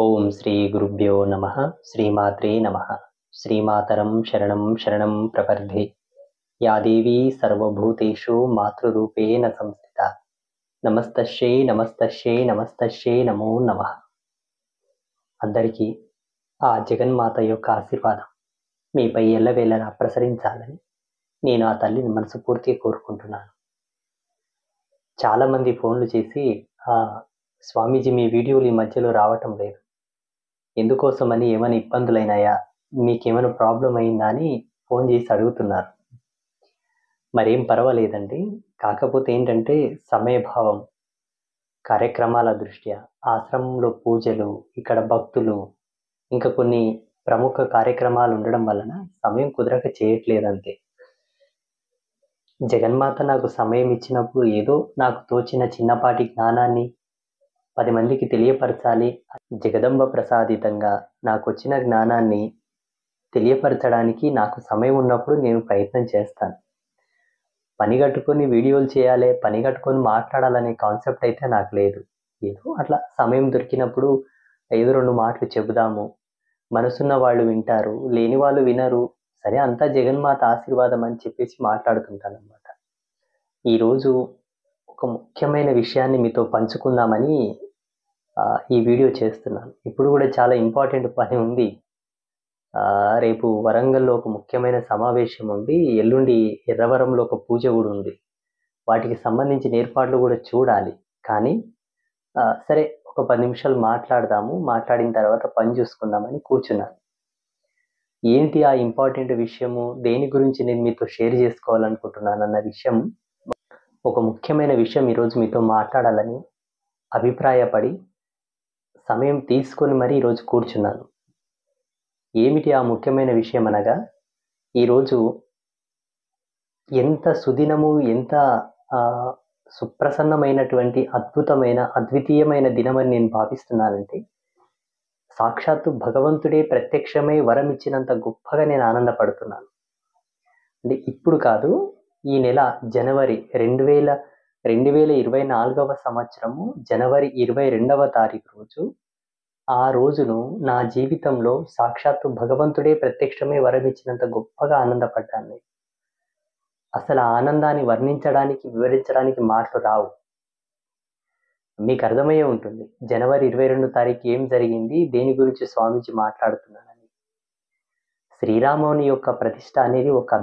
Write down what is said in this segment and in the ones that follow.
ఓం శ్రీ గురుభ్యో నమః. శ్రీమాత్రే నమః. శ్రీమాతరం శరణం శరణం ప్రపద్యే. యా దేవీ సర్వభూతేషు మాతృరూపేణ సంస్థిత. నమస్తస్యై నమస్తస్యై నమస్తస్యై నమో నమః. అందరికీ ఆ జగన్మాత యొక్క ఆశీర్వాదం మీపై ఎల్లవేళలా ప్రసరించాలని నేను ఆ తల్లిని మనస్ఫూర్తిగా కోరుకుంటున్నాను. చాలామంది ఫోన్లు చేసి స్వామీజీ మీ వీడియోలు ఈ మధ్యలో రావటం లేదు, ఎందుకోసమని, ఏమైనా ఇబ్బందులైనాయా, మీకేమైనా ప్రాబ్లం అయిందా అని ఫోన్ చేసి అడుగుతున్నారు. మరేం పర్వాలేదండి. కాకపోతే ఏంటంటే సమయభావం, కార్యక్రమాల దృష్ట్యా, ఆశ్రమంలో పూజలు, ఇక్కడ భక్తులు, ఇంకా కొన్ని ప్రముఖ కార్యక్రమాలు ఉండడం వలన సమయం కుదరక చేయట్లేదంతే. జగన్మాత నాకు సమయం ఇచ్చినప్పుడు ఏదో నాకు తోచిన చిన్నపాటి జ్ఞానాన్ని 10 మందికి తెలియపరచాలి. జగదంబ ప్రసాదితంగా నాకు వచ్చిన జ్ఞానాన్ని తెలియపరచడానికి నాకు సమయం ఉన్నప్పుడు నేను ప్రయత్నం చేస్తాను. పని కట్టుకొని వీడియోలు చేయాలి, పని కట్టుకొని మాట్లాడాలనే కాన్సెప్ట్ అయితే నాకు లేదు. ఏదో అట్లా సమయం దొరికినప్పుడు ఏదో 2 మాటలు చెబుదాము, మనసున్న వాళ్ళు వింటారు, లేని వాళ్ళు వినరు, సరే అంతా జగన్మాత ఆశీర్వాదం అని చెప్పేసి మాట్లాడుతుంటాను అన్నమాట. ఈరోజు ఒక ముఖ్యమైన విషయాన్ని మీతో పంచుకుందామని ఈ వీడియో చేస్తున్నాను. ఇప్పుడు కూడా చాలా ఇంపార్టెంట్ పని ఉంది. రేపు వరంగల్లో ఒక ముఖ్యమైన సమావేశం ఉంది, ఎల్లుండి ఎర్రవరంలో ఒక పూజ కూడా ఉంది. వాటికి సంబంధించిన ఏర్పాట్లు కూడా చూడాలి. కానీ సరే ఒక 10 నిమిషాలు మాట్లాడదాము, మాట్లాడిన తర్వాత పని చూసుకుందామని కూర్చున్నాను. ఏంటి ఆ ఇంపార్టెంట్ విషయము, దేని గురించి నేను మీతో షేర్ చేసుకోవాలనుకుంటున్నాను అన్న విషయం, ఒక ముఖ్యమైన విషయం ఈరోజు మీతో మాట్లాడాలని అభిప్రాయపడి సమయం తీసుకొని మరీ ఈరోజు కూర్చున్నాను. ఏమిటి ఆ ముఖ్యమైన విషయం అనగా, ఈరోజు ఎంత సుదినము, ఎంత సుప్రసన్నమైనటువంటి అద్భుతమైన అద్వితీయమైన దినమని నేను భావిస్తున్నానంటే, సాక్షాత్తు భగవంతుడే ప్రత్యక్షమై వరం ఇచ్చినంత గొప్పగా నేను ఆనందపడుతున్నాను. అంటే ఇప్పుడు కాదు, ఈ నెల జనవరి 2024వ సంవత్సరము జనవరి 22వ తారీఖు రోజు, ఆ రోజును నా జీవితంలో సాక్షాత్తు భగవంతుడే ప్రత్యక్షమై వరం ఇచ్చినంత గొప్పగా ఆనందపడ్డాను. అసలు ఆ ఆనందాన్ని వర్ణించడానికి, వివరించడానికి మాటలు రావు. మీకు అర్థమయ్యే ఉంటుంది జనవరి 22 తారీఖు ఏం జరిగింది, దేని గురించి స్వామీజీ మాట్లాడుతున్నానని. శ్రీరాముని యొక్క ప్రతిష్ట అనేది ఒక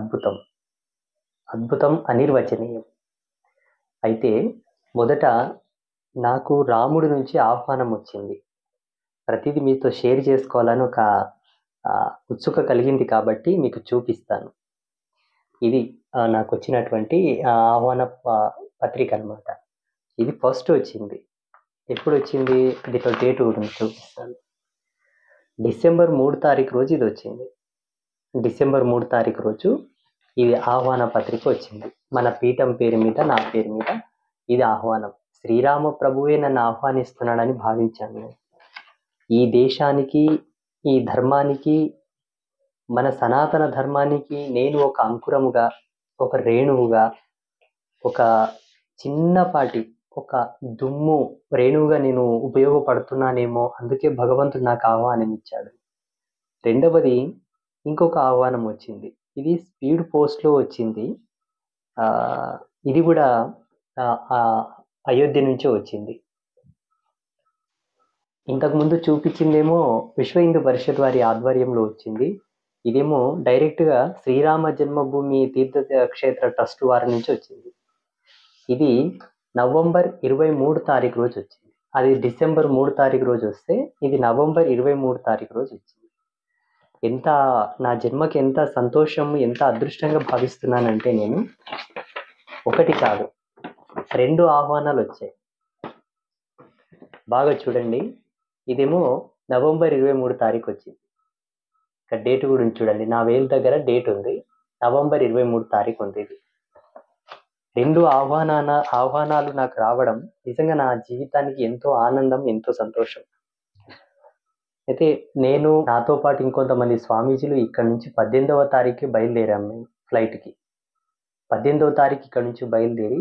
అద్భుతం అనిర్వచనీయం. అయితే మొదట నాకు రాముడి నుంచి ఆహ్వానం వచ్చింది. ప్రతిదీ మీతో షేర్ చేసుకోవాలని ఒక ఉత్సుక కలిగింది కాబట్టి మీకు చూపిస్తాను. ఇది నాకు వచ్చినటువంటి ఆహ్వాన పత్రిక అన్నమాట. ఇది ఫస్ట్ వచ్చింది. ఎప్పుడు వచ్చింది, దీంట్లో డేట్ గురించి చూపిస్తాను. డిసెంబర్ 3 తారీఖు రోజు ఇది వచ్చింది. డిసెంబర్ 3 తారీఖు రోజు ఇది ఆహ్వాన పత్రిక వచ్చింది. మన పీఠం పేరు మీద, నా పేరు మీద ఇది ఆహ్వానం. శ్రీరామ ప్రభువే నన్ను ఆహ్వానిస్తున్నాడని భావించాను నేను. ఈ దేశానికి, ఈ ధర్మానికి, మన సనాతన ధర్మానికి నేను ఒక అంకురముగా, ఒక రేణువుగా, ఒక చిన్నపాటి ఒక దుమ్ము రేణువుగా నేను ఉపయోగపడుతున్నానేమో, అందుకే భగవంతుడు నాకు ఆహ్వానం ఇచ్చాడు. రెండవది, ఇంకొక ఆహ్వానం వచ్చింది. ఇది స్పీడ్ పోస్ట్లో వచ్చింది. ఇది కూడా అయోధ్య నుంచే వచ్చింది. ఇంతకుముందు చూపించిందేమో విశ్వ హిందూ పరిషత్ వారి ఆధ్వర్యంలో వచ్చింది. ఇదేమో డైరెక్ట్గా శ్రీరామ జన్మభూమి తీర్థక్షేత్ర ట్రస్ట్ వారి నుంచి వచ్చింది. ఇది నవంబర్ 23 తారీఖు రోజు వచ్చింది. అది డిసెంబర్ 3 తారీఖు రోజు వస్తే, ఇది నవంబర్ 23 తారీఖు రోజు వచ్చింది. ఎంత నా జన్మకి ఎంత సంతోషం, ఎంత అదృష్టంగా భావిస్తున్నానంటే, నేను ఒకటి కాదు 2 ఆహ్వానాలు వచ్చాయి. బాగా చూడండి, ఇదేమో నవంబర్ 23 తారీఖు వచ్చింది. ఇక్కడ డేట్ గురించి చూడండి, నా వేలు దగ్గర డేట్ ఉంది, నవంబర్ 23 తారీఖు ఉంది. ఇది 2 ఆహ్వానాలు నాకు రావడం నిజంగా నా జీవితానికి ఎంతో ఆనందం, ఎంతో సంతోషం. అయితే నేను, నాతో పాటు ఇంకొంతమంది స్వామీజీలు ఇక్కడ నుంచి 18వ తారీఖు బయలుదేరాము. మేము ఫ్లైట్కి 18వ తారీఖు ఇక్కడ నుంచి బయలుదేరి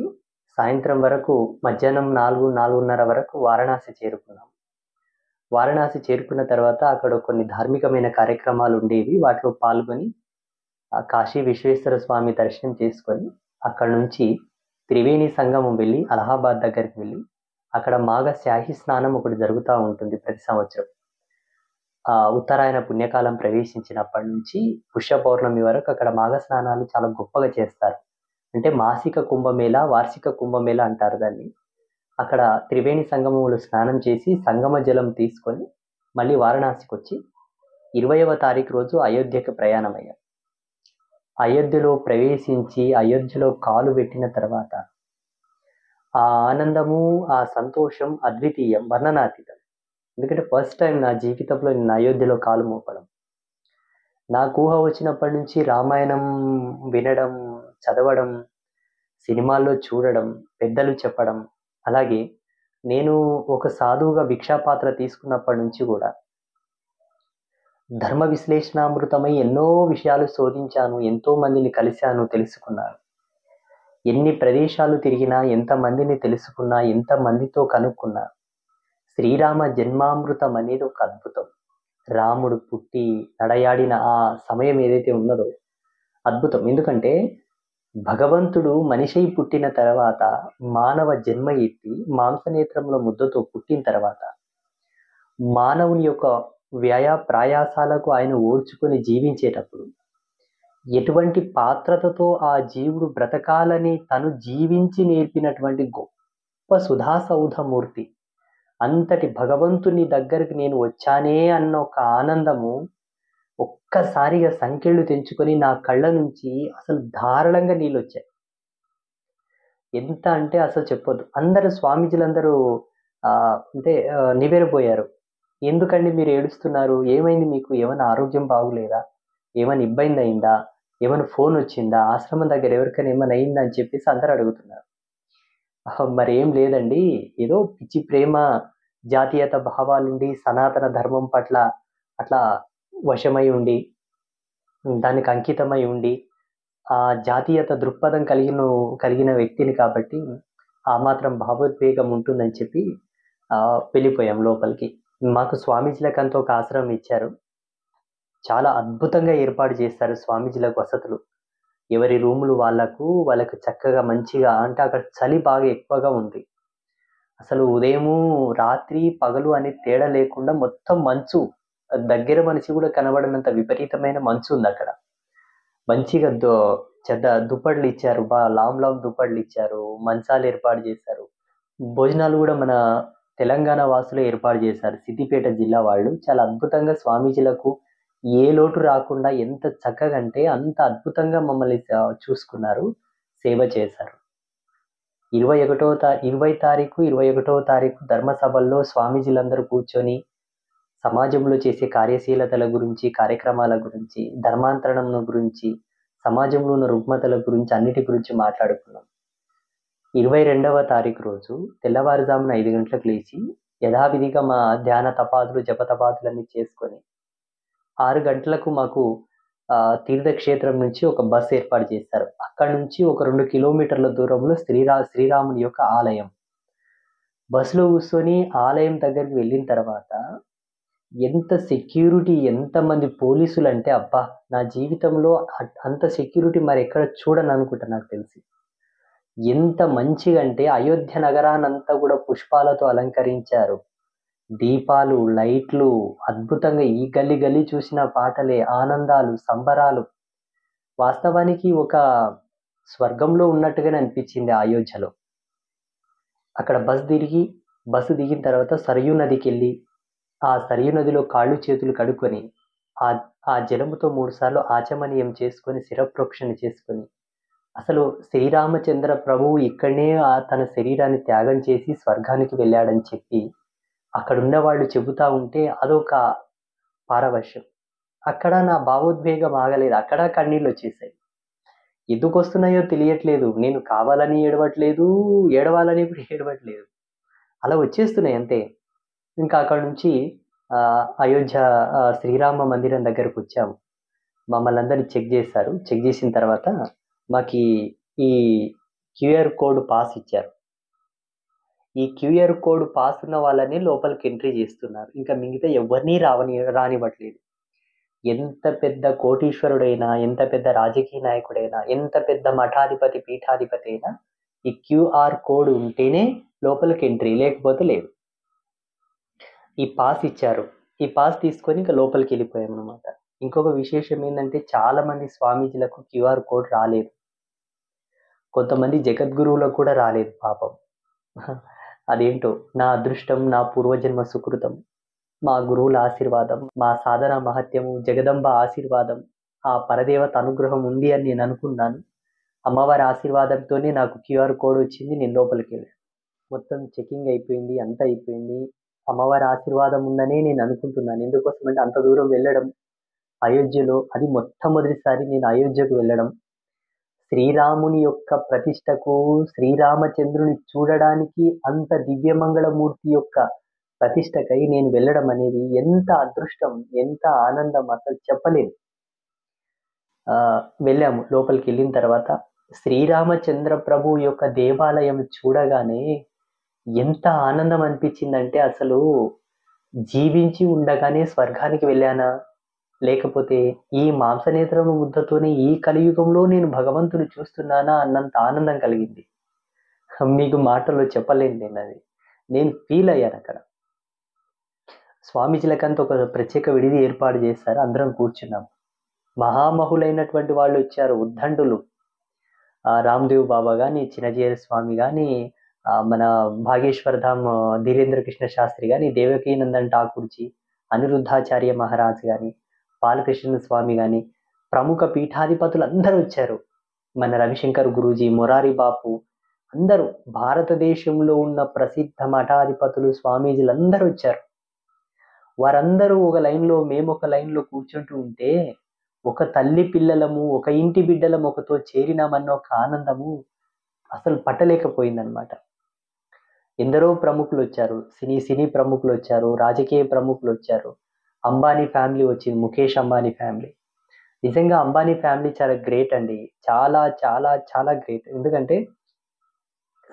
సాయంత్రం వరకు, మధ్యాహ్నం 4-4:30 వరకు వారణాసి చేరుకున్నాం. వారణాసి చేరుకున్న తర్వాత అక్కడ కొన్ని ధార్మికమైన కార్యక్రమాలు ఉండేవి. వాటిలో పాల్గొని కాశీ విశ్వేశ్వర స్వామి దర్శనం చేసుకొని అక్కడ నుంచి త్రివేణి సంగమం వెళ్ళి అలహాబాద్ దగ్గరికి వెళ్ళి అక్కడ మాఘ శాహి స్నానం ఒకటి జరుగుతూ ఉంటుంది ప్రతి సంవత్సరం. ఉత్తరాయణ పుణ్యకాలం ప్రవేశించినప్పటి నుంచి పుష్య పౌర్ణమి వరకు అక్కడ మాఘ స్నానాలు చాలా గొప్పగా చేస్తారు. అంటే మాసిక కుంభమేళ, వార్షిక కుంభమేళ అంటారు దాన్ని. అక్కడ త్రివేణి సంగమంలో స్నానం చేసి సంగమ జలం తీసుకొని మళ్ళీ వారణాసికి వచ్చి 20వ తారీఖు రోజు అయోధ్యకు ప్రయాణమయ్యాం. అయోధ్యలో ప్రవేశించి అయోధ్యలో కాలు పెట్టిన తర్వాత ఆ ఆనందము, ఆ సంతోషం అద్వితీయం, వర్ణనాతీతం. ఎందుకంటే ఫస్ట్ టైం నా జీవితంలో నేను అయోధ్యలో కాలు మోపడం. నాకు ఊహ వచ్చినప్పటి నుంచి రామాయణం వినడం, చదవడం, సినిమాల్లో చూడడం, పెద్దలు చెప్పడం, అలాగే నేను ఒక సాధువుగా భిక్షాపాత్ర తీసుకున్నప్పటి నుంచి కూడా ధర్మ విశ్లేషణామృతమై ఎన్నో విషయాలు శోధించాను, ఎంతో మందిని కలిశాను, తెలుసుకున్నాను. ఎన్ని ప్రదేశాలు తిరిగినా, ఎంతమందిని తెలుసుకున్నా, ఎంతమందితో కనుక్కున్నా, శ్రీరామ జన్మామృతం అనేది ఒక అద్భుతం. రాముడు పుట్టి నడయాడిన ఆ సమయం ఏదైతే ఉన్నదో అద్భుతం. ఎందుకంటే భగవంతుడు మనిషి పుట్టిన తర్వాత మానవ జన్మ ఎత్తి మాంసనేత్రంలో ముద్దతో పుట్టిన తర్వాత మానవుని యొక్క ప్రయాసాలకు ఆయన ఓర్చుకొని జీవించేటప్పుడు ఎటువంటి పాత్రతతో ఆ జీవుడు బ్రతకాలని తను జీవించి నేర్పినటువంటి గొప్ప సుధాసౌధమూర్తి. అంతటి భగవంతుని దగ్గరికి నేను వచ్చానే అన్న ఒక ఆనందము ఒక్కసారిగా సంకెళ్ళు తెంచుకొని నా కళ్ళ నుంచి అసలు ధారాళంగా నీళ్ళు వచ్చాయి. ఎంత అంటే అసలు చెప్పొద్దు. అందరూ స్వామీజీలందరూ అంటే నివ్వెరపోయారు. ఎందుకండి మీరు ఏడుస్తున్నారు? ఏమైంది మీకు? ఏమైనా ఆరోగ్యం బాగులేదా? ఏమైనా ఇబ్బంది అయిందా? ఏమైనా ఫోన్ వచ్చిందా? ఆశ్రమం దగ్గర ఎవరికైనా ఏమైనా అయిందా అని చెప్పేసి అందరూ అడుగుతున్నారు. మరి ఏం లేదండి, ఏదో పిచ్చి ప్రేమ, జాతీయత భావాలుండి సనాతన ధర్మం పట్ల అట్లా వశమై ఉండి దానికి అంకితమై ఉండి ఆ జాతీయత దృక్పథం కలిగిన వ్యక్తిని కాబట్టి ఆ మాత్రం భావోద్వేగం ఉంటుందని చెప్పి వెళ్ళిపోయాం లోపలికి. మాకు స్వామీజీలకంతా ఒక ఆశ్రమం ఇచ్చారు. చాలా అద్భుతంగా ఏర్పాటు చేస్తారు స్వామీజీలకు వసతులు. ఎవరి రూములు వాళ్ళకు చక్కగా మంచిగా, అంటే అక్కడ చలి బాగా ఎక్కువగా ఉంది. అసలు ఉదయము రాత్రి పగలు అనే తేడా లేకుండా మొత్తం మంచు, దగ్గర మనిషి కూడా కనబడినంత విపరీతమైన మంచు ఉంది అక్కడ. మంచిగా చెడ్డ దుప్పట్లు ఇచ్చారు, బాగా లాంగ్ దుప్పట్లు ఇచ్చారు, మంచాలు ఏర్పాటు చేశారు. భోజనాలు కూడా మన తెలంగాణ వాసులు ఏర్పాటు చేశారు, సిద్దిపేట జిల్లా వాళ్ళు. చాలా అద్భుతంగా స్వామీజీలకు ఏ లోటు రాకుండా ఎంత చక్కగా అంటే అంత అద్భుతంగా మమ్మల్ని చూసుకున్నారు, సేవ చేశారు. 21వ తారీఖు ధర్మసభల్లో స్వామీజీలందరూ కూర్చొని సమాజంలో చేసే కార్యశీలతల గురించి, కార్యక్రమాల గురించి, ధర్మాంతరణం గురించి, సమాజంలో ఉన్న రుగ్మతల గురించి, అన్నిటి గురించి మాట్లాడుకున్నాం. 22వ తారీఖు రోజు తెల్లవారుజామున 5 గంటలకు లేచి యథావిధిగా మా ధ్యాన తపాదులు, జపతపాదులన్నీ చేసుకొని 6 గంటలకు మాకు తీర్థక్షేత్రం నుంచి ఒక బస్సు ఏర్పాటు చేశారు. అక్కడి నుంచి ఒక 2 కిలోమీటర్ల దూరంలో శ్రీరాముని యొక్క ఆలయం. బస్సులో కూర్చొని ఆలయం దగ్గరికి వెళ్ళిన తర్వాత ఎంత సెక్యూరిటీ, ఎంతమంది పోలీసులు అంటే అబ్బా, నా జీవితంలో అంత సెక్యూరిటీ మరి ఎక్కడ చూడను అనుకుంటా నాకు తెలిసి. ఎంత మంచిగా అంటే అయోధ్య నగరానంతా కూడా పుష్పాలతో అలంకరించారు. దీపాలు, లైట్లు అద్భుతంగా, ఈ గల్లీ గల్లీ చూసిన పాటలే, ఆనందాలు, సంబరాలు. వాస్తవానికి ఒక స్వర్గంలో ఉన్నట్టుగానే అనిపించింది అయోధ్యలో. అక్కడ బస్సు దిగిన తర్వాత సరయూ నదికి వెళ్ళి ఆ సరయూ నదిలో కాళ్ళు చేతులు కడుక్కొని ఆ జలముతో 3 సార్లు ఆచమనీయం చేసుకొని శిరప్రోక్షణ చేసుకొని, అసలు శ్రీరామచంద్ర ప్రభువు ఇక్కడనే తన శరీరాన్ని త్యాగం చేసి స్వర్గానికి వెళ్ళాడని చెప్పి అక్కడున్న వాళ్ళు చెబుతా ఉంటే అదొక పారవశ్యం. అక్కడ నా భావోద్వేగం ఆగలేదు. అక్కడ కన్నీళ్ళు వచ్చేసాయి. ఎందుకు వస్తున్నాయో తెలియట్లేదు. నేను కావాలని ఏడవట్లేదు, ఏడవాలని కూడా ఏడవట్లేదు. అలా వచ్చేస్తున్నాయి అంతే. ఇంకా అక్కడ నుంచి అయోధ్య శ్రీరామ మందిరం దగ్గరకు వచ్చాము. మమ్మల్ని అందరినీ చెక్ చేశారు. చెక్ చేసిన తర్వాత మాకు ఈ QR కోడ్ పాస్ ఇచ్చారు. ఈ క్యూఆర్ కోడ్ పాస్ ఉన్న వాళ్ళని లోపలికి ఎంట్రీ చేస్తున్నారు. ఇంకా మిగతా ఎవరిని రానివ్వట్లేదు. ఎంత పెద్ద కోటీశ్వరుడైనా, ఎంత పెద్ద రాజకీయ నాయకుడైనా, ఎంత పెద్ద మఠాధిపతి, పీఠాధిపతి అయినా ఈ క్యూఆర్ కోడ్ ఉంటేనే లోపలికి ఎంట్రీ, లేకపోతే లేదు. ఈ పాస్ ఇచ్చారు. ఈ పాస్ తీసుకొని ఇంకా లోపలికి వెళ్ళిపోయామన్నమాట. ఇంకొక విశేషం ఏంటంటే చాలా మంది స్వామీజీలకు క్యూఆర్ కోడ్ రాలేదు. కొంతమంది జగద్గురువులకు కూడా రాలేదు పాపం. అదేంటో నా అదృష్టం, నా పూర్వజన్మ సుకృతం, మా గురువుల ఆశీర్వాదం, మా సాధన మహత్యము, జగదంబ ఆశీర్వాదం, ఆ పరదేవత అనుగ్రహం ఉంది అని నేను అనుకున్నాను. అమ్మవారి ఆశీర్వాదంతోనే నాకు క్యూఆర్ కోడ్ వచ్చింది. నేను లోపలికి వెళ్ళాను. మొత్తం చెకింగ్ అయిపోయింది, అంతా అయిపోయింది. అమ్మవారి ఆశీర్వాదం ఉందనే నేను అనుకుంటున్నాను. ఎందుకోసం అంటే అంత దూరం వెళ్ళడం, అయోధ్యలో అది మొట్టమొదటిసారి నేను అయోధ్యకు వెళ్ళడం, శ్రీరాముని యొక్క ప్రతిష్టకు, శ్రీరామచంద్రుని చూడడానికి, అంత దివ్యమంగళమూర్తి యొక్క ప్రతిష్టకై నేను వెళ్ళడం అనేది ఎంత అదృష్టం, ఎంత ఆనందం అసలు చెప్పలేను. వెళ్ళాము. లోపలికి వెళ్ళిన తర్వాత శ్రీరామచంద్ర ప్రభు యొక్క దేవాలయం చూడగానే ఎంత ఆనందం అనిపించిందంటే, అసలు జీవించి ఉండగానే స్వర్గానికి వెళ్ళానా, లేకపోతే ఈ మాంసనేత్రము ముద్దతోనే ఈ కలియుగంలో నేను భగవంతుని చూస్తున్నానా అన్నంత ఆనందం కలిగింది. మీకు మాటల్లో చెప్పలేను నేను అది. నేను ఫీల్ అయ్యాను అక్కడ. స్వామీజీలకంతా ఒక ప్రత్యేక విడిది ఏర్పాటు చేశారు. అందరం కూర్చున్నాం. మహామహులైనటువంటి వాళ్ళు వచ్చారు, ఉద్దండులు. రామ్దేవ్ బాబా కానీ, చిన్నజీయర్ స్వామి కానీ, మన భాగేశ్వర్ ధామ్ ధీరేంద్ర కృష్ణ శాస్త్రి కానీ, దేవకీనందన్ ఠాకూర్జీ, అనిరుద్ధాచార్య మహారాజ్ కానీ, బాలకృష్ణ స్వామి కానీ, ప్రముఖ పీఠాధిపతులు అందరూ వచ్చారు. మన రవిశంకర్ గురూజీ, మొరారి బాపు, అందరూ భారతదేశంలో ఉన్న ప్రసిద్ధ మఠాధిపతులు, స్వామీజీలు అందరూ వచ్చారు. వారందరూ ఒక లైన్లో, మేము ఒక లైన్లో కూర్చుంటూ ఉంటే, ఒక తల్లి పిల్లలము, ఒక ఇంటి బిడ్డలం ఒకతో చేరినామన్న ఒక ఆనందము అసలు పట్టలేకపోయిందనమాట. ఎందరో ప్రముఖులు వచ్చారు, సినీ ప్రముఖులు వచ్చారు, రాజకీయ ప్రముఖులు వచ్చారు. అంబానీ ఫ్యామిలీ వచ్చింది, ముఖేష్ అంబానీ ఫ్యామిలీ. నిజంగా అంబానీ ఫ్యామిలీ చాలా గ్రేట్ అండి, చాలా చాలా చాలా గ్రేట్. ఎందుకంటే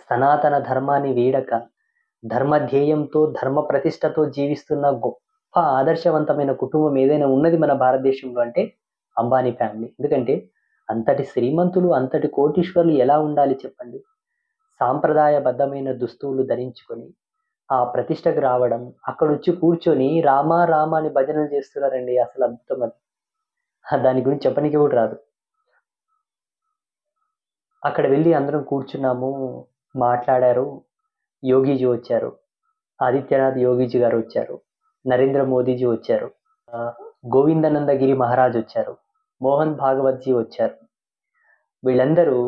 సనాతన ధర్మాన్ని వీడక, ధర్మ ధ్యేయంతో, ధర్మ ప్రతిష్టతో జీవిస్తున్న గొప్ప ఆదర్శవంతమైన కుటుంబం ఏదైనా ఉన్నది మన భారతదేశంలో అంటే అంబానీ ఫ్యామిలీ. ఎందుకంటే అంతటి శ్రీమంతులు, అంతటి కోటీశ్వరులు ఎలా ఉండాలి చెప్పండి? సాంప్రదాయబద్ధమైన దుస్తువులు ధరించుకొని ఆ ప్రతిష్టకు రావడం, అక్కడ వచ్చి కూర్చొని రామా రామ అని భజనలు చేస్తున్నారండి. అసలు అద్భుతం అది. దాని గురించి చెప్పనికి కూడా రాదు. అక్కడ వెళ్ళి అందరం కూర్చున్నాము, మాట్లాడారు. యోగీజీ వచ్చారు, ఆదిత్యనాథ్ యోగీజీ గారు వచ్చారు, నరేంద్ర మోదీజీ వచ్చారు, గోవిందనందగిరి మహారాజ్ వచ్చారు, మోహన్ భాగవత్జీ వచ్చారు. వీళ్ళందరూ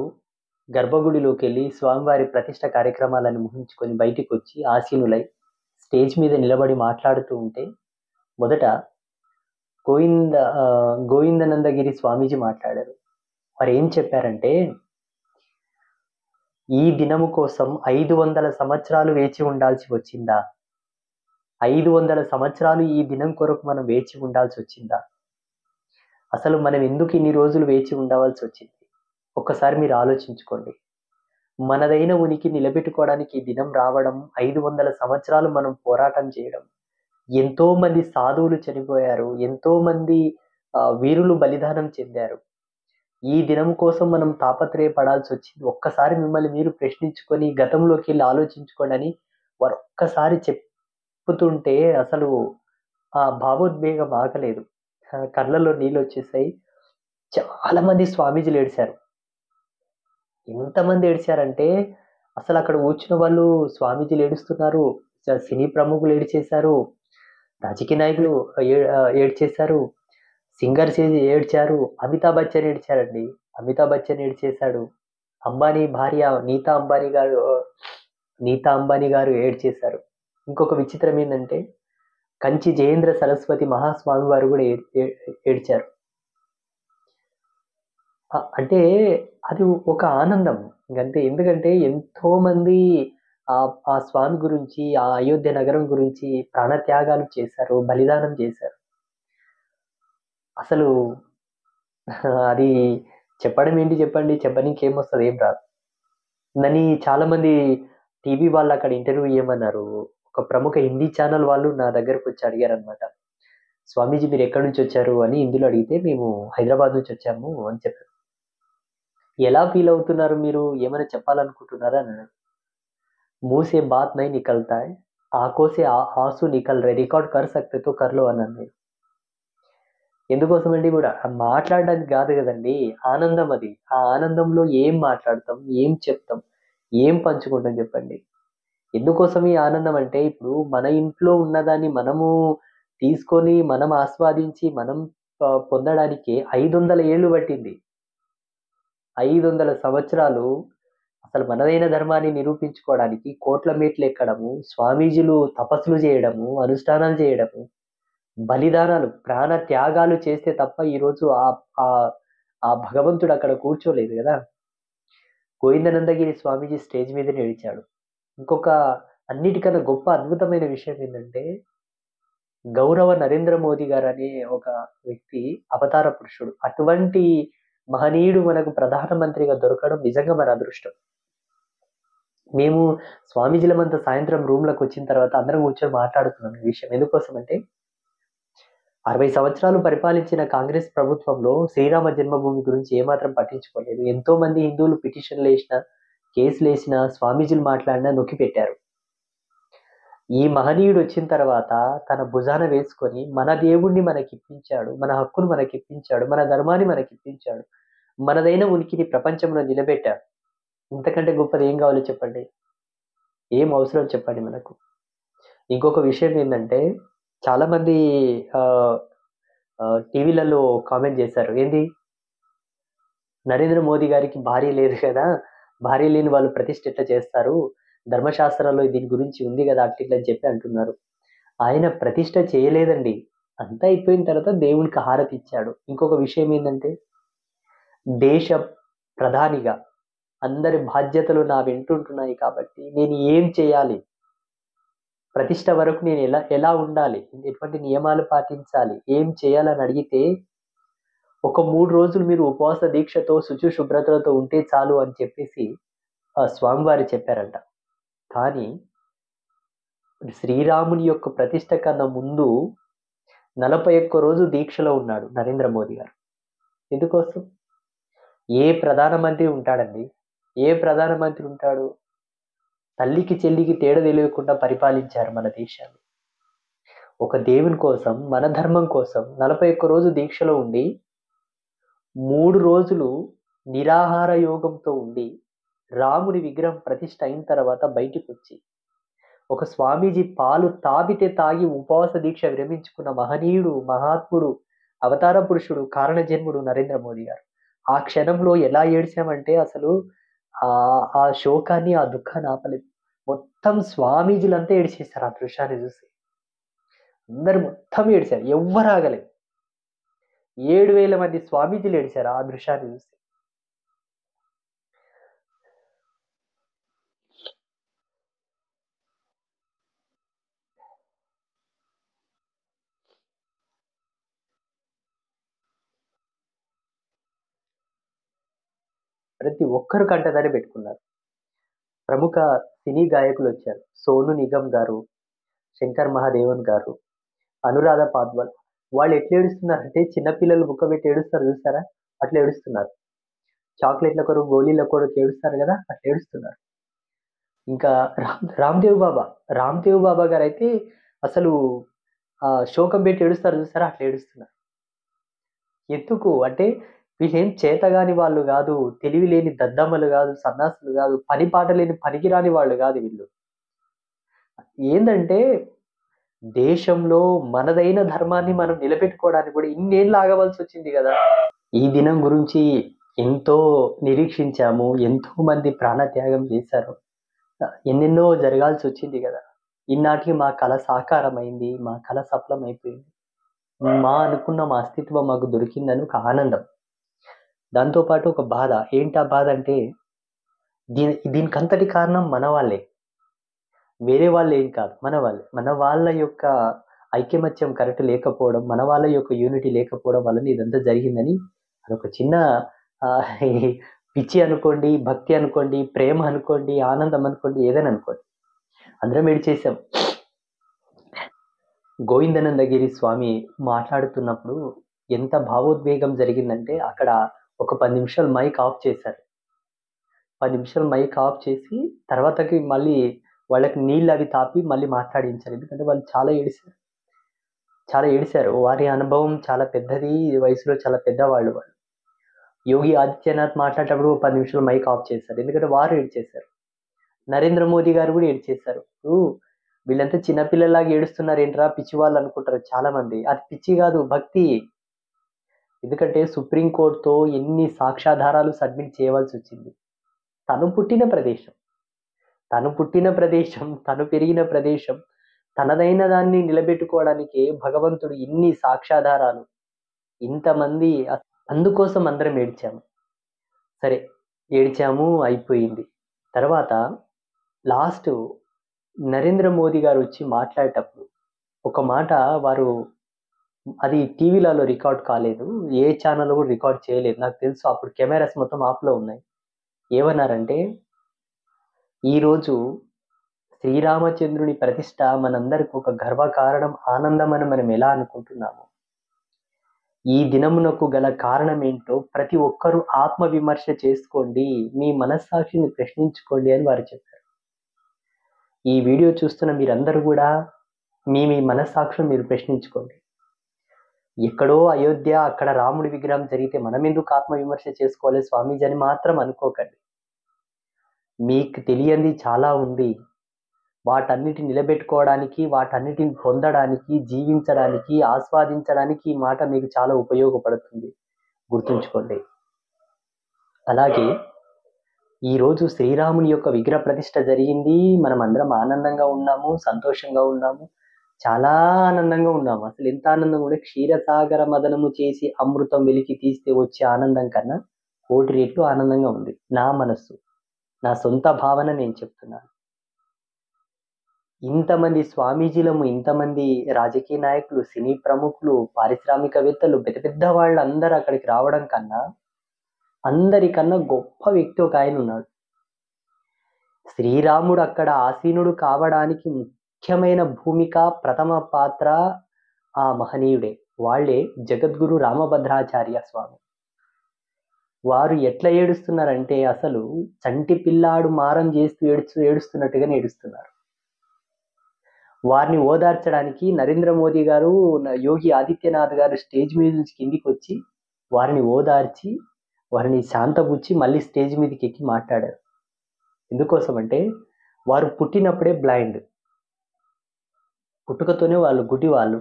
గర్భగుడిలోకి వెళ్ళి స్వామివారి ప్రతిష్ట కార్యక్రమాలను ముగించుకొని బయటికి వచ్చి ఆసీనులై స్టేజ్ మీద నిలబడి మాట్లాడుతూ ఉంటే, మొదట గోవిందనందగిరి స్వామీజీ మాట్లాడారు. వారు ఏం చెప్పారంటే, ఈ దినము కోసం 500 సంవత్సరాలు వేచి ఉండాల్సి వచ్చిందా? 500 సంవత్సరాలు ఈ దినం కొరకు మనం వేచి ఉండాల్సి వచ్చిందా? అసలు మనం ఎందుకు ఇన్ని రోజులు వేచి ఉండవలసి వచ్చింది? ఒక్కసారి మీరు ఆలోచించుకోండి. మనదైన ఉనికి నిలబెట్టుకోవడానికి ఈ దినం రావడం, 500 సంవత్సరాలు మనం పోరాటం చేయడం, ఎంతో మంది సాధువులు చనిపోయారు, ఎంతో మంది వీరులు బలిదానం చెందారు. ఈ దినం కోసం మనం తాపత్రయపడాల్సి వచ్చింది. ఒక్కసారి మిమ్మల్ని మీరు ప్రశ్నించుకొని గతంలోకి వెళ్ళి ఆలోచించుకోండి అని వారు ఒక్కసారి చెప్పుతుంటే అసలు ఆ భావోద్వేగం ఆగలేదు. కళ్ళల్లో నీళ్ళు వచ్చేసాయి. చాలా మంది స్వామీజీలు ఏడిశారు. ఎంతమంది ఏడిచారంటే అసలు అక్కడ కూర్చున్న వాళ్ళు స్వామీజీలు ఏడుస్తున్నారు, సినీ ప్రముఖులు ఏడ్చేశారు, రాజకీయ నాయకులు ఏడ్చేశారు, సింగర్స్ ఏడ్చారు. అమితాబ్ బచ్చన్ ఏడ్చారండి. అమితాబ్ బచ్చన్ ఏడ్చేశాడు. అంబానీ భార్య నీతా అంబానీ గారు ఏడ్చేశారు. ఇంకొక విచిత్రం ఏంటంటే కంచి జయేంద్ర సరస్వతి మహాస్వామి వారు కూడా ఏడ్చారు. అంటే అది ఒక ఆనందం ఇంకంతే. ఎందుకంటే ఎంతో మంది ఆ స్వామి గురించి, ఆ అయోధ్య నగరం గురించి ప్రాణత్యాగాలు చేశారు, బలిదానం చేశారు. అసలు అది చెప్పడం ఏంటి చెప్పండి, చెప్పడానికి ఏమొస్తుంది, ఏం రాదు. నన్ను చాలా మంది టీవీ వాళ్ళు అక్కడ ఇంటర్వ్యూ ఇయ్యమన్నారు. ఒక ప్రముఖ హిందీ ఛానల్ వాళ్ళు నా దగ్గరకొచ్చి అడిగారనమాట. "స్వామీజీ మీరెక్కడి నుంచొచ్చారు" అని హిందీలో అడిగితే, "మేము హైదరాబాద్ నుంచొచ్చాము" అని చెప్పాను. "ఎలా ఫీల్ అవుతున్నారు మీరు? ఏమైనా చెప్పాలనుకుంటున్నారా?" అన్నాడు. "मुँह से बात नहीं निकलता है, आँखों से आँसू निकल रहे, रिकॉर्ड कर सकते तो कर लो" అన్నాను నేను. ఎందుకోసమండి గూడా మాట్లాడడానికి గాదు గదండీ! ఆనందం అది. ఆ ఆనందంలో ఏం మాట్లాడతాం? ఏం చెప్తాం? ఏం పంచుకుంటాం జెప్పండి? ఎందుకోసం ఈ ఆనందం అంటే, ఇప్పుడు మన ఇంట్లో ఉన్నదాన్ని మనము తీసుకొని, మనం ఆస్వాదించి, మనం పొందడానికే 500 ఏళ్ళు పట్టింది. 500 సంవత్సరాలు అసలు మనదైన ధర్మాన్ని నిరూపించుకోవడానికి కోట్ల మెట్లెక్కడము, స్వామీజీలు తపస్సులు జేయడము, అనుష్ఠానాలు జేయడము, బలిదానాలు, ప్రాణ త్యాగాలు చేస్తే తప్ప ఈరోజు ఆహ్, ఆ భగవంతుడు అక్కడ కూర్చోలేదు గదా! గోవిందానందగిరి స్వామీజీ స్టేజ్ మీదనే ఏడిచాడు. ఇంకొక అన్నిటికన్నా గొప్ప అద్భుతమైన విషయం ఏందంటే, గౌరవ నరేంద్ర మోదీ గారనే ఒక వ్యక్తి అవతార పురుషుడు. అటువంటి మహనీయుడు మనకు ప్రధానమంత్రిగా దొరకడం నిజంగా మన అదృష్టం. మేము స్వామీజీలమంతా సాయంత్రం రూమ్‌లోకొచ్చిన తర్వాత అందరం కూర్చొని మాట్లాడుకున్నాం ఈ విషయం. ఎందుకోసమంటే 60 సంవత్సరాలు పరిపాలించిన కాంగ్రెస్ ప్రభుత్వంలో శ్రీరామ జన్మభూమి గురించి ఏమాత్రం పట్టించుకోలేదు. ఎంతోమంది హిందువులు పిటిషన్‌లేసినా, కేసులేసినా, స్వామీజీలు మాట్లాడినా నొక్కిపెట్టారు. ఈ మహనీయుడొచ్చిన తర్వాత తన భుజాన వేసుకొని మన దేవుడిని మనకిప్పించాడు. మన హక్కును మనకిప్పించాడు. మన ధర్మాన్ని మనకిప్పించాడు. మనదైన ఉనికిని ప్రపంచంలో నిలబెట్టాడు. ఇంతకంటే గొప్పది ఏం కావాలో చెప్పండి? ఏం అవసరం చెప్పండి మనకు? ఇంకొక విషయం ఏందంటే చాలామంది ఆహ్, టీవీలలో కామెంట్ చేశారు. ఏంది? నరేంద్ర మోదీ గారికి భార్య లేదు కదా! భార్య లేని వాళ్ళు ప్రతిష్ఠ ఎట్లా చేస్తారు? ధర్మశాస్త్రాల్లో దీని గురించి ఉంది గదా! అట్లిట్లా అని చెప్పి అంటున్నారు. ఆయన ప్రతిష్ఠ చేయలేదండి. అంతా అయిపోయిన తర్వాత దేవునికి హారతిచ్చాడు. ఇంకొక విషయం ఏందంటే, దేశ ప్రధానిగా అందరి బాధ్యతలు నా వెంటుంటున్నాయి కాబట్టి నేను ఏం చేయాలి? ప్రతిష్ఠ వరకు నేను ఎలా ఎలా ఉండాలి? ఎటువంటి నియమాలు పాటించాలి? ఏం చేయాలని అడిగితే, ఒక 3 రోజులు మీరు ఉపవాస దీక్షతో, శుభ్రతలతో ఉంటే చాలు అని చెప్పేసి స్వామివారు చెప్పారంట. కానీ శ్రీరాముని యొక్క ప్రతిష్ఠ కన్నా ముందు 41 రోజు దీక్షలో ఉన్నాడు నరేంద్ర మోదీ గారు. ఎందుకోసం? ఏ ప్రధానమంత్రి ఉంటాడండి? ఏ ప్రధానమంత్రి ఉంటాడు? తల్లికి, చెల్లికి తేడా తెలియకుండా పరిపాలించారు మన దేశాన్ని. ఒక దేవుని కోసం, మన ధర్మం కోసం 41 రోజు దీక్షలో ఉండి, 3 రోజులు నిరాహార యోగంతో ఉండి, రాముని విగ్రహం ప్రతిష్ఠ అయిన తర్వాత బయటికొచ్చి, ఒక స్వామీజీ పాలు తాగితే తాగి ఉపవాస దీక్ష విరమించుకున్న మహనీయుడు, మహాత్ముడు, అవతార పురుషుడు, కారణజన్ముడు నరేంద్ర మోదీ గారు. ఆ క్షణంలో ఎలా ఏడ్చామంటే అసలు ఆ శోకాన్ని, ఆ దుఃఖాన్ని ఆపలేం. మొత్తం స్వామీజీలంతా ఏడిచేసారు ఆ దృశ్యాన్ని చూసి. అందరూ మొత్తం ఏడిచారు. ఎవ్వరు ఆగలే. 7,000 మంది స్వామీజీలు ఏడిచారు ఆ దృశ్యాన్ని చూసి. ప్రతి ఒక్కరు కంటతడి పెట్టుకున్నారు. ప్రముఖ సినీ గాయకులొచ్చారు. 'సోను నిగమ్' గారు, 'శంకర్ మహాదేవన్' గారు, 'అనురాధ పాద్వల్' వాళ్ళు ఎట్లా ఏడుస్తున్నారంటే చిన్న పిల్లలు బుక్కబెట్టి ఏడుస్తారు చూసారా? అట్లా ఏడుస్తున్నారు. చాక్లెట్‌ల కొరకు, గోళీల కొరకు ఏడుస్తారు గదా! అట్లా ఏడుస్తున్నారు. ఇంకా రామ్‌దేవ్ బాబా, రామ్‌దేవ్ బాబా గారైతే అసలు శోకం పెట్టి ఏడుస్తారు చూసారా? అట్లా ఏడుస్తున్నారు. ఎందుకు? అంటే వీళ్ళేం చేతగాని వాళ్ళు గాదు, తెలివి లేని దద్దమ్మలు గాదు, సన్నాసులు గాదు, పని పాట లేని పనికిరాని వాళ్ళు గాదు వీళ్ళు. ఏందంటే దేశంలో మనదైన ధర్మాన్ని మనం నిలబెట్టుకోవడానికి గూడా ఇన్నేళ్ళు ఆగవలసొచ్చింది గదా! ఈ దినం గురించి ఎంతో నిరీక్షించాము. ఎంతో మంది ప్రాణత్యాగం చేశారు. ఎన్నెన్నో జరగాల్సొచ్చింది గదా! ఇన్నాటికి మా కల సాకారమైంది. మా కల సఫలమైపోయింది. అనుకున్న మా అస్తిత్వం మాకు దొరికిందని ఒక ఆనందం. దాంతో పాటు ఒక బాధ. ఏంటా బాధంటే దీనికంతటి కారణం మన వాళ్ళే. వేరే వాళ్ళేం కాదు. మన వాళ్ళే. మన వాళ్ళ యొక్క ఐకమత్యం కరెక్ట్ లేకపోవడం, మన వాళ్ళ యొక్క యూనిటీ లేకపోవడం వలన ఇదంతా జరిగిందని అదొక చిన్న ఆహ్, పిచ్చి అనుకోండి, భక్తి అనుకోండి, ప్రేమ అనుకోండి, ఆనందం అనుకోండి, ఏదైనా అనుకోండి. అందరం ఏడ్చేసాం. గోవిందనందగిరి స్వామి మాట్లాడుతున్నప్పుడు ఎంత భావోద్వేగం జరిగిందంటే అక్కడ ఒక 10 నిమిషాలు మైక్ ఆఫ్ చేశారు. 10 నిమిషాలు మైక్ ఆఫ్ చేసి తర్వాతకి మళ్ళీ వాళ్ళకి నీళ్ళు అవి తాపి మళ్ళీ మాట్లాడించారు. ఎందుకంటే వాళ్ళు చాలా ఏడిశారు. వారి అనుభవం చాలా పెద్దది. వయసులో చాలా పెద్దవాళ్ళు వాళ్ళు. యోగి ఆదిత్యనాథ్ మాట్లాడేటప్పుడు ఓ 10 నిమిషాలు మైక్ ఆఫ్ చేశారు. ఎందుకంటే వారు ఏడ్చేశారు. నరేంద్ర మోదీ గారు కూడా ఏడ్చేశారు. వీళ్ళంతా చిన్నపిల్లలాగా ఏడుస్తున్నారేంట్రా పిచ్చి వాళ్ళు అనుకుంటారు చాలా మంది. అది పిచ్చి కాదు, భక్తి. ఎందుకంటే సుప్రీం కోర్టుతో ఎన్ని సాక్ష్యాధారాలు సబ్మిట్ చేయవలసి వచ్చింది. తను పుట్టిన ప్రదేశం, తను పెరిగిన ప్రదేశం, తనదైన దాన్ని నిలబెట్టుకోవడానికి భగవంతుడు ఇన్ని సాక్ష్యాధారాలు, ఇంతమంది, అందుకోసం అందరం ఏడ్చాము. సరే ఏడ్చాము, అయిపోయింది. తర్వాత లాస్ట్ నరేంద్ర మోదీ గారు వచ్చి మాట్లాడేటప్పుడు ఒక మాట వారు, అది టీవీలలో రికార్డ్ కాలేదు, ఏ ఛానల్ కూడా రికార్డ్ చేయలేదు నాకు తెలుసు. అప్పుడు కెమెరాస్ మొత్తం ఆఫ్లో ఉన్నాయి. ఏమన్నారంటే, ఈరోజు శ్రీరామచంద్రుని ప్రతిష్ట మనందరికి ఒక గర్వకారణం, ఆనందం అని మనం ఎలా అనుకుంటున్నాము, ఈ దినమునకు గల కారణం ఏంటో ప్రతి ఒక్కరూ ఆత్మ విమర్శ చేసుకోండి, మీ మనస్సాక్షిని ప్రశ్నించుకోండి అని వారు చెప్పారు. ఈ వీడియో చూస్తున్న మీరందరూ కూడా మీ మనస్సాక్షిని మీరు ప్రశ్నించుకోండి. ఎక్కడో అయోధ్య అక్కడ రాముడి విగ్రహం జరిగితే మనం ఎందుకు ఆత్మ విమర్శ చేసుకోవాలి స్వామీజీ అని మాత్రం అనుకోకండి. మీకు తెలియంది చాలా ఉంది. వాటన్నిటిని నిలబెట్టుకోవడానికి, వాటన్నిటిని పొందడానికి, జీవించడానికి, ఆస్వాదించడానికి ఈ మాట మీకు చాలా ఉపయోగపడుతుంది, గుర్తుంచుకోండి. అలాగే ఈరోజు శ్రీరాముని యొక్క విగ్రహ ప్రతిష్ఠ జరిగింది. మనం అందరం ఆనందంగా ఉన్నాము, సంతోషంగా ఉన్నాము, చాలా ఆనందంగా ఉన్నాము. అసలు ఎంత ఆనందం కూడా, క్షీరసాగర మదనము చేసి అమృతం వెలికి తీస్తే వచ్చే ఆనందం కన్నా 1,000 రెట్లు ఆనందంగా ఉంది. నా మనస్సు, నా సొంత భావన నేను చెప్తున్నాను. ఇంతమంది స్వామీజీలము, ఇంతమంది రాజకీయ నాయకులు, సినీ ప్రముఖులు, పారిశ్రామికవేత్తలు, పెద్ద వాళ్ళు అందరూ అక్కడికి రావడం కన్నా, అందరికన్నా గొప్ప వ్యక్తి ఒక ఆయన ఉన్నాడు. శ్రీరాముడు అక్కడ ఆసీనుడు కావడానికి ముఖ్యమైన భూమిక, ప్రథమ పాత్ర ఆ మహనీయుడే. వాళ్ళే జగద్గురు రామభద్రాచార్య స్వామి. వారు ఎట్లా ఏడుస్తున్నారంటే అసలు చంటి పిల్లాడు మారం చేస్తూ ఏడుస్తున్నట్టుగానే ఏడుస్తున్నారు. వారిని ఓదార్చడానికి నరేంద్ర మోదీ గారు, యోగి ఆదిత్యనాథ్ గారు స్టేజ్ మీద నుంచి కిందికి వచ్చి వారిని ఓదార్చి, వారిని శాంతపుచ్చి మళ్ళీ స్టేజ్ మీదకి ఎక్కి మాట్లాడారు. ఎందుకోసం అంటే వారు పుట్టినప్పుడే బ్లైండ్, పుట్టుకతోనే వాళ్ళు గుడ్డి వాళ్ళు.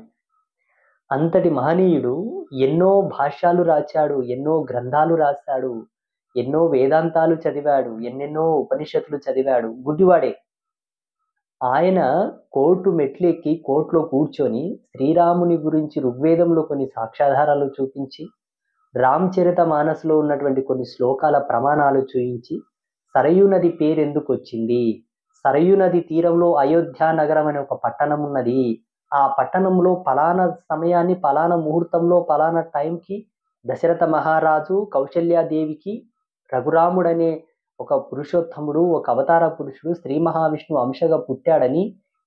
అంతటి మహనీయుడు ఎన్నో భాష్యాలు రాశాడు, ఎన్నో గ్రంథాలు రాశాడు, ఎన్నో వేదాంతాలు చదివాడు, ఎన్నెన్నో ఉపనిషత్తులు చదివాడు, గుడ్డివాడే. ఆయన కోర్టు మెట్లెక్కి కోర్టులో కూర్చొని శ్రీరాముని గురించి ఋగ్వేదంలో కొన్ని సాక్ష్యాధారాలు చూపించి, రామచరిత మానస్లో ఉన్నటువంటి కొన్ని శ్లోకాల ప్రమాణాలు చూపించి, సరయూ నది పేరెందుకు వచ్చింది, సరయూ నది తీరంలో అయోధ్య నగరం అనే ఒక పట్టణం ఉన్నది, ఆ పట్టణంలో పలానా సమయాన్ని, పలానా ముహూర్తంలో, పలానా టైంకి దశరథ మహారాజు కౌశల్యాదేవికి రఘురాముడనే ఒక పురుషోత్తముడు, ఒక అవతార పురుషుడు శ్రీ మహావిష్ణువు అంశగా పుట్టాడని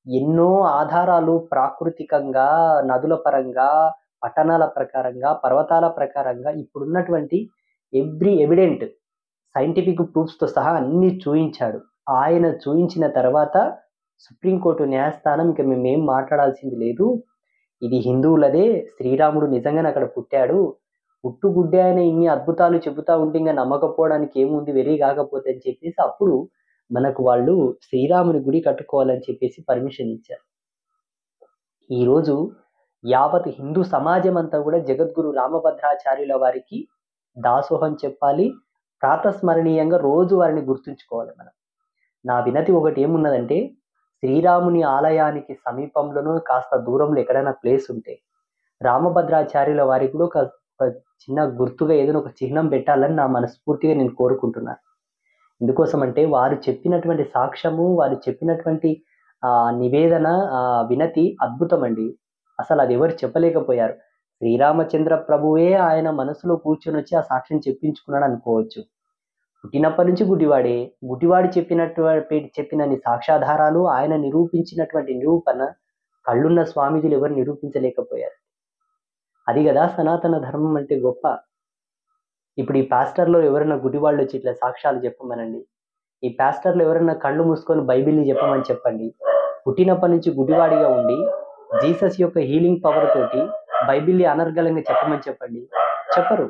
ఎన్నో ఆధారాలు ప్రాకృతికంగా, నదుల పరంగా, పట్టణాల ప్రకారంగా, పర్వతాల ప్రకారంగా, ఇప్పుడున్నటువంటి ఎవ్రీ ఎవిడెంట్ సైంటిఫిక్ ప్రూఫ్స్తో సహా అన్ని చూయించాడు. ఆయన చూయించిన తర్వాత సుప్రీంకోర్టు న్యాయస్థానం ఇక మేమేం మాట్లాడాల్సింది లేదు, ఇది హిందువులదే, శ్రీరాముడు నిజంగానే అక్కడ పుట్టాడు, పుట్టుగుడ్డే ఆయన ఇన్ని అద్భుతాలు చెబుతా ఉంటే ఇంకా నమ్మకపోవడానికి ఏముంది, వెరీ కాకపోతే అని చెప్పేసి అప్పుడు మనకు వాళ్ళు శ్రీరాముని గుడి కట్టుకోవాలని చెప్పేసి పర్మిషన్ ఇచ్చారు. ఈరోజు యావత్ హిందూ సమాజం అంతా కూడా జగద్గురు రామభద్రాచార్యుల వారికి దాసోహం చెప్పాలి, ప్రాతస్మరణీయంగా రోజు వారిని గుర్తుంచుకోవాలి మనం. నా వినతి ఒకటి ఏమున్నదంటే, శ్రీరాముని ఆలయానికి సమీపంలోనూ కాస్త దూరంలో ఎక్కడైనా ప్లేస్ ఉంటే రామభద్రాచార్యుల వారికి కూడా ఒక చిన్న గుర్తుగా ఏదైనా ఒక చిహ్నం పెట్టాలని నా మనస్ఫూర్తిగా నేను కోరుకుంటున్నాను. ఎందుకోసం అంటే వారు చెప్పినటువంటి సాక్ష్యము, వారు చెప్పినటువంటి నివేదన, వినతి అద్భుతం అండి. అసలు అది ఎవరు చెప్పలేకపోయారు. శ్రీరామచంద్ర ప్రభువే ఆయన మనసులో కూర్చొని వచ్చి ఆ సాక్ష్యం చెప్పించుకున్నాడు అనుకోవచ్చు. పుట్టినప్పటి నుంచి గుడ్డివాడే. గుడ్డివాడు చెప్పినన్ని సాక్ష్యాధారాలు, ఆయన నిరూపించినటువంటి నిరూపణ కళ్ళున్న స్వామీజీలు ఎవరు నిరూపించలేకపోయారు. అది కదా సనాతన ధర్మం అంటే గొప్ప. ఇప్పుడు ఈ పాస్టర్‌లో ఎవరైనా గుడ్డివాళ్ళు వచ్చి ఇట్లా సాక్ష్యాలు చెప్పమనండి. ఈ పాస్టర్‌లు ఎవరైనా కళ్ళు మూసుకొని బైబిల్‌ని చెప్పమని చెప్పండి. పుట్టినప్పటి నుంచి గుడ్డివాడిగా ఉండి జీసస్ యొక్క హీలింగ్ పవర్ తోటి బైబిల్‌ని అనర్గళంగా చెప్పమని చెప్పండి. చెప్పరు.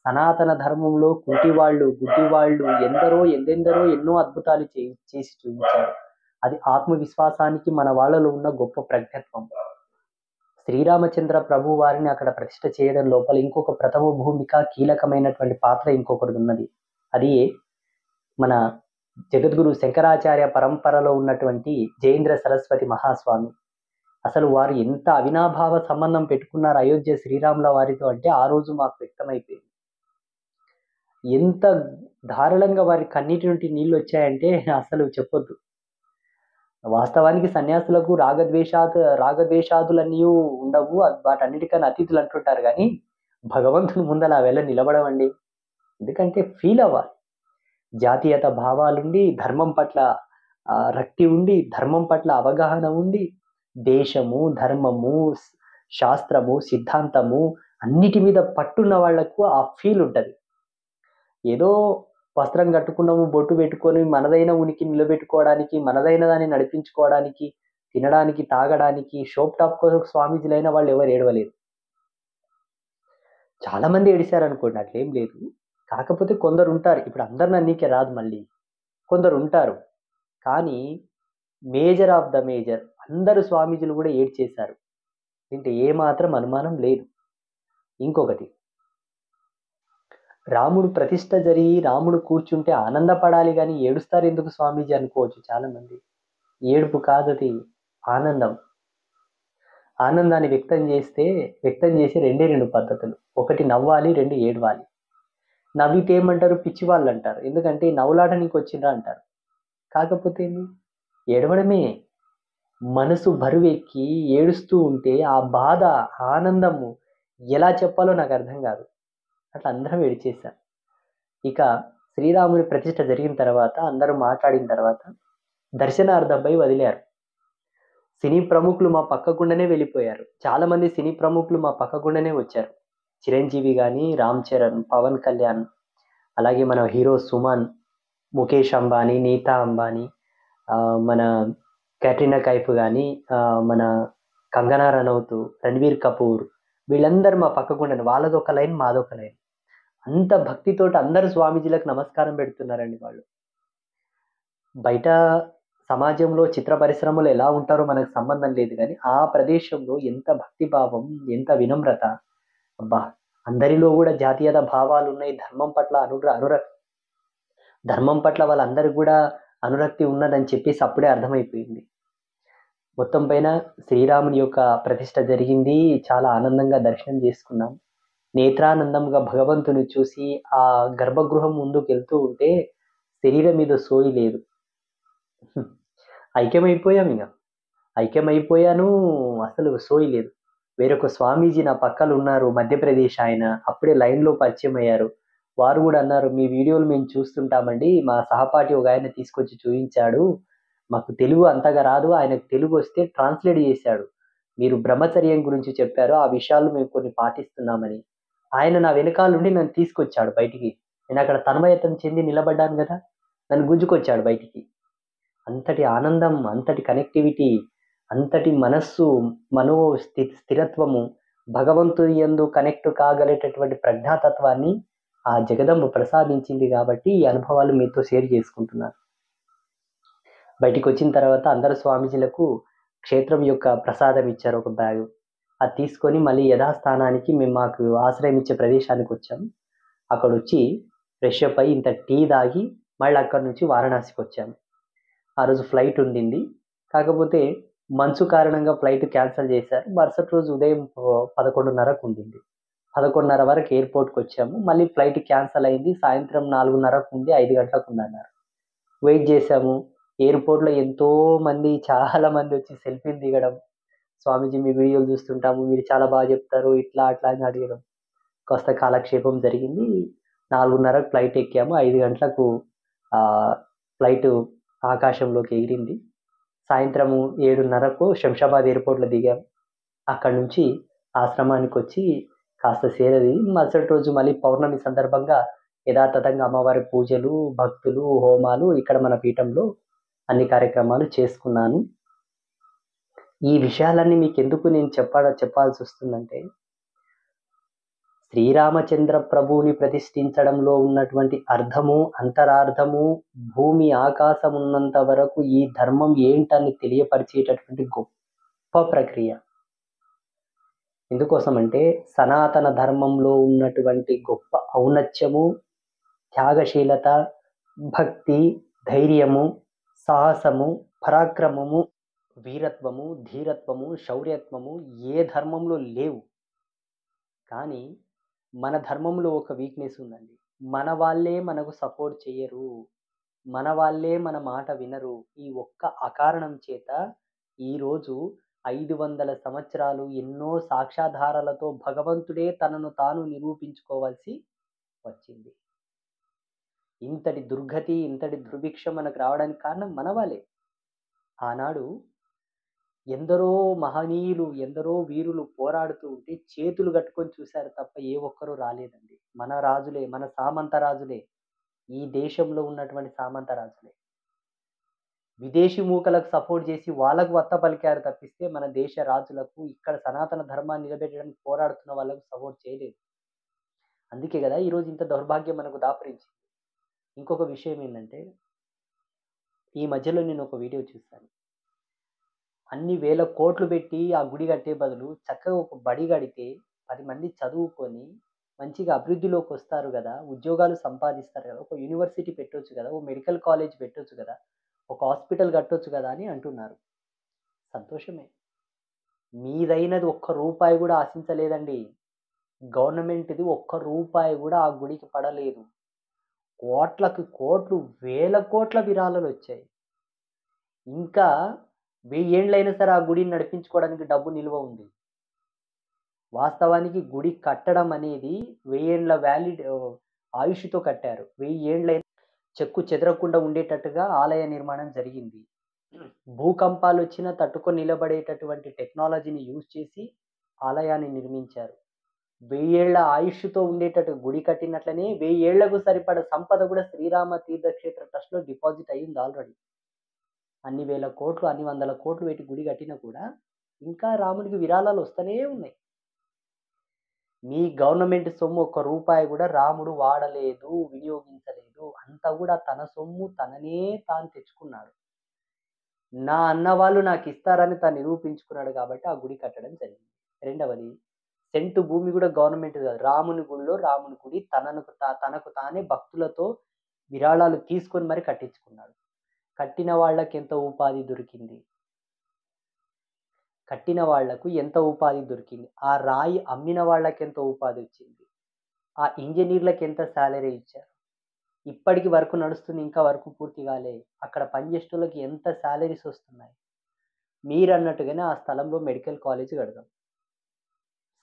సనాతన ధర్మంలో కుంటివాళ్ళు, గుడ్డివాళ్ళు ఎందెందరో ఎన్నో అద్భుతాలు చేసి చూపించారు. అది ఆత్మవిశ్వాసానికి మన వాళ్ళలో ఉన్న గొప్ప ప్రజ్ఞత్వం. శ్రీరామచంద్ర ప్రభు వారిని అక్కడ ప్రతిష్ఠ చేయడం లోపల ఇంకొక ప్రథమ భూమిక కీలకమైనటువంటి పాత్ర ఇంకొకటి ఉన్నది. అది మన జగద్గురు శంకరాచార్య పరంపరలో ఉన్నటువంటి జయేంద్ర సరస్వతి మహాస్వామి. అసలు వారు ఎంత అవినాభావ సంబంధం పెట్టుకున్నారు అయోధ్య శ్రీరాముల వారితో అంటే ఆ రోజు మాకు వ్యక్తమైపోయింది. ఎంత దారుణంగా వారి కన్నీటి నుండి నీళ్ళు వచ్చాయంటే అసలు చెప్పొద్దు. వాస్తవానికి సన్యాసులకు రాగద్వేషాదులన్నీ ఉండవు. వాటన్నిటికన్నా అతిథులు అంటుంటారు కానీ భగవంతుని ముందల వెళ్ళ నిలబడవండి. ఎందుకంటే ఫీల్ అవ్వాలి. జాతీయత భావాలుండి, ధర్మం పట్ల రక్తి ఉండి, ధర్మం పట్ల అవగాహన ఉండి, దేశము, ధర్మము, శాస్త్రము, సిద్ధాంతము అన్నిటి మీద పట్టున్న వాళ్లకు ఆ ఫీల్ ఉంటది. ఏదో వస్త్రం కట్టుకున్నాము, బొట్టు పెట్టుకొని మనదైన ఉనికి నిలబెట్టుకోవడానికి, మనదైన దాన్ని నడిపించుకోవడానికి, తినడానికి, తాగడానికి, షోప్ టాప్ కోసం స్వామీజీలైన వాళ్ళు ఎవరు ఏడవలేరు. చాలా మంది ఏడిశారు అనుకోండి, అట్లేం లేదు. కాకపోతే కొందరు ఉంటారు. ఇప్పుడు అందరిని అన్నికే రాదు మళ్ళీ. కొందరు ఉంటారు. కానీ మేజర్ ఆఫ్ ద మేజర్ అందరు స్వామీజీలు కూడా ఏడ్చేశారు. దీంట్లో ఏమాత్రం అనుమానం లేదు. ఇంకొకటి, రాముడు ప్రతిష్ఠ జరిగి రాముడు కూర్చుంటే ఆనందపడాలి కానీ ఏడుస్తారు ఎందుకు స్వామీజీ అనుకోవచ్చు చాలా మంది. ఏడుపు కాదది, ఆనందం. ఆనందాన్ని వ్యక్తం చేసే రెండు పద్ధతులు. ఒకటి నవ్వాలి, రెండు ఏడవాలి. నవ్వితే ఏమంటారు? పిచ్చి వాళ్ళు అంటారు. ఎందుకంటే నవ్వులాడడానికి వచ్చిండ్రా అంటారు. కాకపోతే ఏడవడమే. మనసు బరువెక్కి ఏడుస్తూ ఉంటే ఆ బాధ, ఆనందము ఎలా చెప్పాలో నాకు అర్థం కాదు. అట్లా అందరం ఏడిచేశారు. ఇక శ్రీరాముని ప్రతిష్ఠ జరిగిన తర్వాత అందరూ మాట్లాడిన తర్వాత దర్శనార్థంపై వదిలారు. సినీ ప్రముఖులు మా పక్కకుండానే వెళ్ళిపోయారు. చాలా మంది సినీ ప్రముఖులు మా పక్కకుండానే వచ్చారు. చిరంజీవి కానీ, రామ్ చరణ్, పవన్ కళ్యాణ్, అలాగే మన హీరో సుమన్, ముఖేష్ అంబానీ, నీతా అంబానీ, మన క్యాట్రినా కైఫ్ కానీ, మన కంగనా రనౌత్, రణ్వీర్ కపూర్, వీళ్ళందరూ మా పక్కకుండానే. వాళ్ళదొక లైన్, మాదొక లైన్. అంత భక్తితోటి అందరు స్వామీజీలకు నమస్కారం పెడుతున్నారండి వాళ్ళు. బయట సమాజంలో చిత్ర పరిశ్రమలో ఎలా ఉంటారో మనకు సంబంధం లేదు కానీ ఆ ప్రదేశంలో ఎంత భక్తిభావం, ఎంత వినమ్రత. అబ్బా, అందరిలో కూడా జాతీయత భావాలు ఉన్నాయి. ధర్మం పట్ల వాళ్ళందరికీ కూడా అనురక్తి ఉన్నదని చెప్పేసి అప్పుడే అర్థమైపోయింది. మొత్తం పైన శ్రీరాముని యొక్క ప్రతిష్ఠ జరిగింది. చాలా ఆనందంగా దర్శనం చేసుకున్నాం. నేత్రానందంగా భగవంతుని చూసి ఆ గర్భగృహం ముందుకు వెళ్తూ ఉంటే శరీరం మీద సోయి లేదు. ఐక్యమైపోయాను. అసలు సోయి లేదు. వేరొక స్వామీజీ నా పక్కన ఉన్నారు, మధ్యప్రదేశ్ ఆయన. అప్పుడే లైన్లో పరిచయం అయ్యారు. వారు కూడా అన్నారు, మీ వీడియోలు మేము చూస్తుంటామండి, మా సహపాఠి ఒక ఆయన తీసుకొచ్చి చూపించాడు, మాకు తెలుగు అంతగా రాదు, ఆయనకు తెలుగు వస్తే ట్రాన్స్లేట్ చేశాడు, మీరు బ్రహ్మచర్యం గురించి చెప్పారు, ఆ విషయాలు మేము కొన్ని పాటిస్తున్నామని. ఆయన నా వెనకాల నుండి నన్ను తీసుకొచ్చాడు బయటికి. నేను అక్కడ తన్మయత్వం చెంది నిలబడ్డాను కదా, నన్ను గుంజుకొచ్చాడు బయటికి. అంతటి ఆనందం, అంతటి కనెక్టివిటీ, అంతటి మనస్సు, స్థిరత్వము, భగవంతుని యందు కనెక్ట్ కాగలేటటువంటి ప్రజ్ఞాతత్వాన్ని ఆ జగదంబ ప్రసాదించింది. కాబట్టి ఈ అనుభవాలు మీతో షేర్ చేసుకుంటున్నాను. బయటికి వచ్చిన తర్వాత అందరు స్వామీజీలకు క్షేత్రం యొక్క ప్రసాదం ఇచ్చారు, ఒక బ్యాగ్. అది తీసుకొని మళ్ళీ యథాస్థానానికి మాకు ఆశ్రయం ఇచ్చే ప్రదేశానికి వచ్చాము. అక్కడ వచ్చి ఫ్రెష్ అప్ అయ్యి ఇంత టీ తాగి మళ్ళీ అక్కడి నుంచి వారణాసికి వచ్చాము. ఆ రోజు ఫ్లైట్ ఉండింది. కాకపోతే మంచు కారణంగా ఫ్లైట్ క్యాన్సిల్ చేశారు. మరుసటి రోజు ఉదయం 11:30కు ఉండింది. 11:30 వరకు ఎయిర్పోర్ట్కి వచ్చాము. మళ్ళీ ఫ్లైట్ క్యాన్సిల్ అయింది. సాయంత్రం 4:30కు ఉంది, 5 గంటలకు ఉందన్నారు. వెయిట్ చేశాము. ఎయిర్పోర్ట్లో చాలా మంది వచ్చి సెల్ఫీలు దిగడం, స్వామీజీ మీ వీడియోలు చూస్తుంటాము, మీరు చాలా బాగా చెప్తారు, ఇట్లా అట్లా అని అడగడం. కాస్త కాలక్షేపం జరిగింది. 4:30కి ఫ్లైట్ ఎక్కాము. 5 గంటలకు ఫ్లైటు ఆకాశంలోకి ఎగిరింది. సాయంత్రము 7:30కు శంషాబాద్ ఎయిర్‌పోర్ట్‌లో దిగాము. అక్కడి నుంచి ఆశ్రమానికొచ్చి కాస్త సేదదీరి మరుసటి రోజు మళ్ళీ పౌర్ణమి సందర్భంగా యథాతథంగా అమ్మవారి పూజలు, భక్తులు, హోమాలు ఇక్కడ మన పీఠంలో అన్ని కార్యక్రమాలు చేసుకున్నాను. ఈ విషయాలన్నీ మీకెందుకు నేను చెప్పాల్సొస్తుందంటే, శ్రీరామచంద్ర ప్రభువుని ప్రతిష్ఠించడంలో ఉన్నటువంటి అర్థము, అంతరార్థము, భూమి ఆకాశమున్నంత వరకు ఈ ధర్మం ఏంటని తెలియపరిచేటటువంటి గొప్ప ప్రక్రియ. ఎందుకోసమంటే సనాతన ధర్మంలో ఉన్నటువంటి గొప్ప ఔన్నత్యము, త్యాగశీలత, భక్తి, ధైర్యము, సాహసము, పరాక్రమము, వీరత్వము, ధీరత్వము, శౌర్యత్వము ఏ ధర్మంలో లేవు. కానీ మన ధర్మంలో ఒక వీక్‌నెస్ ఉందండి. మన వాళ్ళే మనకు సపోర్ట్ చెయ్యరు. మన వాళ్ళే మన మాట వినరు. ఈ ఒక్క అకారణం చేత ఈరోజు 500 సంవత్సరాలు ఎన్నో సాక్ష్యాధారాలతో భగవంతుడే తనను తాను నిరూపించుకోవాల్సి వచ్చింది. ఇంతటి దుర్గతి, ఇంతటి దుర్భిక్ష మనకు రావడానికి కారణం మన వాళ్ళే. ఆనాడు ఎందరో మహనీయులు, ఎందరో వీరులు పోరాడుతూ ఉంటే చేతులు కట్టుకొని చూసారు తప్ప ఏ ఒక్కరు రాలేదండి. మన రాజులే, మన సామంత రాజులే. ఈ దేశంలో ఉన్నటువంటి సామంత రాజులే. విదేశీ మూకలకు సపోర్ట్ చేసి వాళ్ళకు వత్త పలికారు తప్పిస్తే మన దేశ రాజులకు, ఇక్కడ సనాతన ధర్మాన్ని నిలబెట్టడానికి పోరాడుతున్న వాళ్ళకు సపోర్ట్ చేయలేదు. అందుకే గదా ఈరోజు ఇంత దౌర్భాగ్యం మనకు దాపురించింది. ఇంకొక విషయం ఏందంటే, ఈ మధ్యలో నేను ఒక వీడియో చూసాను. అన్ని వేల కోట్లు పెట్టి ఆ గుడి కట్టే బదులు చక్కగా ఒక బడి కడితే 10 మంది చదువుకొని మంచిగా అభివృద్ధిలోకొస్తారు గదా! ఉద్యోగాలు సంపాదిస్తారు గదా! ఒక యూనివర్సిటీ పెట్టొచ్చు గదా! ఓ మెడికల్ కాలేజ్ పెట్టొచ్చు గదా! ఒక హాస్పిటల్ కట్టొచ్చు గదా! అని అంటున్నారు. సంతోషమే. మీదైనది ఒక్క రూపాయి గూడా ఆశించలేదండి. గవర్నమెంట్‌ది ఒక్క రూపాయి గూడా ఆ గుడికి పడలేదు. కోట్లకు కోట్లు, వేల కోట్ల విరాళాలొచ్చాయి. ఇంకా 1000 ఏండ్లయినా సరే ఆ గుడిని నడిపించుకోవడానికి డబ్బు నిలువ ఉంది. వాస్తవానికి గుడి కట్టడం అనేది 1000 ఏండ్ల ఆయుష్‌తో కట్టారు. 1000 ఏండ్లైనా చెక్కు చెదరకుండా ఉండేటట్టుగా ఆలయ నిర్మాణం జరిగింది. భూకంపాలొచ్చినా తట్టుకొని నిలబడేటటువంటి టెక్నాలజీని యూజ్ చేసి ఆలయాన్ని నిర్మించారు. 1000 ఏళ్ల ఆయుష్‌తో ఉండేటట్టు గుడి కట్టినట్లనే 1000 ఏళ్లకు సరిపడ సంపద కూడా శ్రీరామ తీర్థక్షేత్ర ట్రస్ట్‌లో డిపాజిట్ అయింది ఆల్రెడీ. అన్ని వేల కోట్లు, అన్ని వందల కోట్లు పెట్టి గుడి కట్టినా కూడా ఇంకా రాముడికి విరాళాలు వస్తనే ఉన్నాయి. మీ గవర్నమెంట్ సొమ్ము ఒక్క రూపాయి గూడా రాముడు వాడలేదు, వినియోగించలేదు. అంతా గూడా తన సొమ్ము తననే తాను తెచ్చుకున్నాడు. నా అన్నవాళ్ళు నాకిస్తారని తాను నిరూపించుకున్నాడు కాబట్టి ఆ గుడి కట్టడం జరిగింది. రెండవది సెంటు భూమి గూడా గవర్నమెంట్‌ది కాదు. రాముని గుడిలో రాముని గుడి తనకు తానే భక్తులతో విరాళాలు తీసుకొని మరి కట్టించుకున్నాడు. కట్టిన వాళ్ళకెంత ఉపాధి దొరికింది? కట్టిన వాళ్లకు ఎంత ఉపాధి దొరికింది? ఆ రాయి అమ్మిన వాళ్ళకెంత ఉపాధొచ్చింది? ఆ ఇంజినీర్‌లకెంత సాలరీ ఇచ్చారు? ఇప్పటికి వర్క్ నడుస్తుంది. ఇంకా వర్క్ పూర్తి కాలే. అక్కడ పనిచేసేటోళ్ళకి ఎంత సాలరీస్ వస్తున్నాయి? మీరన్నట్టుగానే ఆ స్థలంలో మెడికల్ కాలేజ్ కడదాం.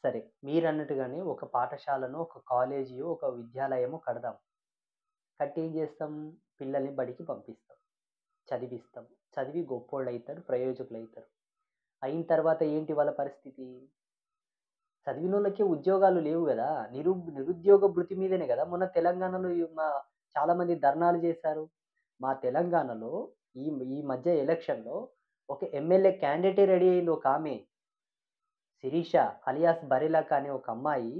సరే. మీరన్నట్టుగానే ఒక పాఠశాలను, ఒక కాలేజీయో, ఒక విద్యాలయమో కడదాం. కట్టి ఏం చేస్తాం? పిల్లల్ని బడికి పంపిస్తాం. చదివిస్తాం. చదివి గొప్పోళ్ళైతారు, ప్రయోజకులైతారు. అయిన తర్వాత ఏంటి వాళ్ళ పరిస్థితి? చదివినోళ్ళకే ఉద్యోగాలు లేవు గదా! నిరుద్యోగ భృతి మీదనే గదా! మొన్న తెలంగాణలో చాలామంది ధర్నాలు చేశారు. మా తెలంగాణలో ఈ ఈ మధ్య ఎలక్షన్‌లో ఒక ఎమ్మెల్యే క్యాండిడేటే రెడీ అయింది ఒకామె. శిరీష అలియాస్ బరిలక్క అనే ఒక అమ్మాయి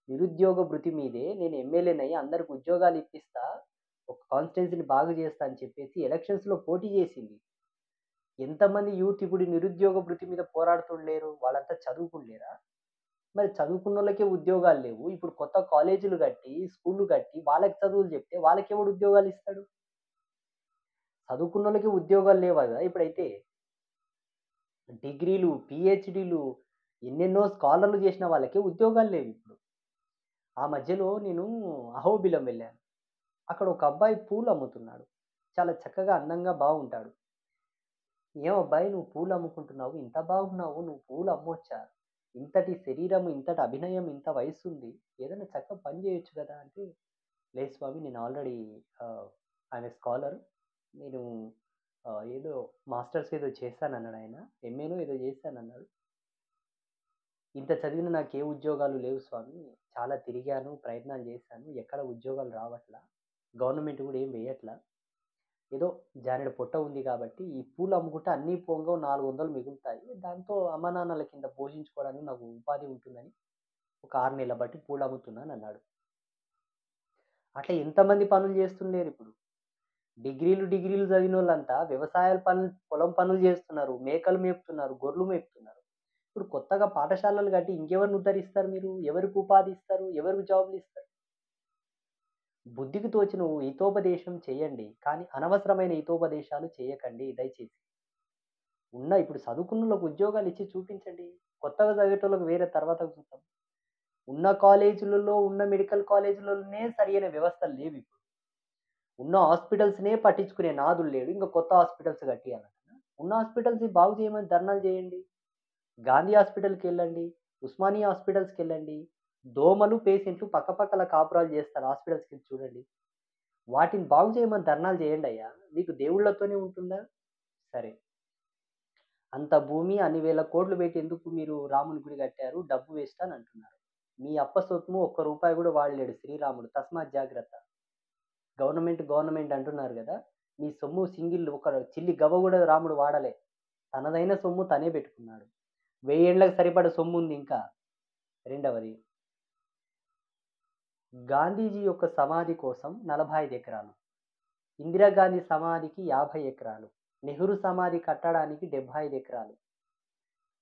నిరుద్యోగ భృతి మీదే నేను ఎమ్మెల్యేనయ్యి అందరికి ఉద్యోగాలు ఇప్పిస్తా, ఒక కాన్స్టిట్యుయెన్సీని బాగు చేస్తా అని చెప్పేసి ఎలక్షన్స్‌లో పోటీ చేసింది. ఎంతమంది యూత్ ఇప్పుడు నిరుద్యోగ భృతి మీద పోరాడుతుండ్లేరు? వాళ్ళంతా చదువుకుండ్లేరా? మరి చదువుకున్నోళ్ళకే ఉద్యోగాలు లేవు. ఇప్పుడు కొత్త కాలేజీలు కట్టి, స్కూల్‌లు కట్టి వాళ్ళకి చదువులు చెప్తే వాళ్ళకెవడు ఉద్యోగాలిస్తాడు? చదువుకున్నోళ్ళకి ఉద్యోగాలు లేవా గదా! ఇప్పుడైతే. డిగ్రీలు, పీహెచ్‌డీలు ఎన్నెన్నో స్కాలర్‌లు చేసిన వాళ్ళకే ఉద్యోగాలు లేవిప్పుడు. ఆ మధ్యలో నేను అహోబిలం వెళ్ళాను. అక్కడ ఒక అబ్బాయి పూలు అమ్ముతున్నాడు. చాలా చక్కగా, అందంగా బాగుంటాడు. "ఏం అబ్బాయి నువ్వు పూలు అమ్ముకుంటున్నావు? ఇంత బాగున్నావు. నువ్వు పూలు అమ్మొచ్చా? ఇంతటి శరీరం, ఇంతటి అభినయం, ఇంత వయస్సుంది. ఏదైనా చక్కగా పని చేయొచ్చు గదా!" అంటే, లేదు స్వామి, నేను ఆల్రెడీ ఐయామ్ ఎ స్కాలర్. నేను ఏదో మాస్టర్స్ ఏదో చేశానన్నాడాయన. ఎంఏనో ఏదో చేశానన్నాడు. ఇంత చదివిన నాకే ఉద్యోగాలు లేవు స్వామి. చాలా తిరిగాను, ప్రయత్నాలు చేశాను. ఎక్కడ ఉద్యోగాలు రావట్లా. గవర్నమెంట్ గూడా ఏం వేయట్లా. ఏదో జానెడు పొట్ట ఉంది కాబట్టి, ఈ పూలు అమ్ముకుంటే అన్నీ పోంగా ఓ 400 మిగులుతాయి. దాంతో అమ్మానాన్నల కింద పోషించుకోవడానికి నాకు ఉపాధి ఉంటుందని ఒక 6 నెలల బట్టి పూలమ్ముతున్నానన్నాడు. అట్లా ఎంతమంది పనులు చేస్తుంలేరిప్పుడు. డిగ్రీలు చదివినోళ్ళంతా వ్యవసాయాల పనులు, పొలం పనులు చేస్తున్నారు. మేకలు మేపుతున్నారు, గొర్రెలు మేపుతున్నారు. ఇప్పుడు కొత్తగా పాఠశాలలు కట్టి ఇంకెవరిని ఉద్ధరిస్తారు మీరు? ఎవరికి ఉపాధి ఇస్తారు? ఎవరికి జాబ్‌లిస్తారు? బుద్ధికి తోచిన హితోపదేశం చేయండి. కానీ అనవసరమైన హితోపదేశాలు చేయకండి దయచేసి. ఇప్పుడు చదువుకున్నోళ్ళకి ఉద్యోగాలు ఇచ్చి చూపించండి. కొత్తగా చదివేటోళ్ళకి వేరే తర్వాత చూద్దాం. ఉన్న కాలేజీలలో, ఉన్న మెడికల్ కాలేజీలలోనే సరియైన వ్యవస్థలు లేవిప్పుడు. ఉన్న హాస్పిటల్స్‌నే పట్టించుకునే నాదుడు లేడు. ఇంక కొత్త హాస్పిటల్స్ కట్టియాలంటనా? ఉన్న హాస్పిటల్స్‌ని బాగు చేయమని ధర్నాలు చేయండి. గాంధీ హాస్పిటల్‌కెళ్ళండి. ఉస్మానియా హాస్పిటల్స్‌కెళ్ళండి. దోమలు, పేషెంట్లు పక్కపక్కల కాపురాలు చేస్తారు. హాస్పిటల్స్‌కెళ్ళి చూడండి. వాటిని బాగు చేయమని ధర్నాలు చేయండయ్యా. మీకు దేవుళ్ళతోనే ఉంటుందా? సరే. అంత భూమి అన్ని వేల కోట్లు పెట్టి ఎందుకు మీరు రాముని గుడి కట్టారు? డబ్బు వేస్ట్ అని అంటున్నారు. మీ అప్ప సొమ్ము ఒక్క రూపాయి కూడా వాడలేడు శ్రీరాముడు. తస్మాత్ జాగ్రత్త. గవర్నమెంట్ అంటున్నారు గదా! మీ సొమ్ము సింగిల్ ఒక చిల్లి గవ్వ గూడా రాముడు వాడలే. తనదైన సొమ్ము తనే పెట్టుకున్నాడు. 1000 ఏండ్లకు సరిపడ సొమ్ముంది ఇంకా. రెండవది, గాంధీజీ యొక్క సమాధి కోసం 45 ఎకరాలు. ఇందిరాగాంధీ సమాధికి 50 ఎకరాలు. నెహ్రూ సమాధి కట్టడానికి 75 ఎకరాలు.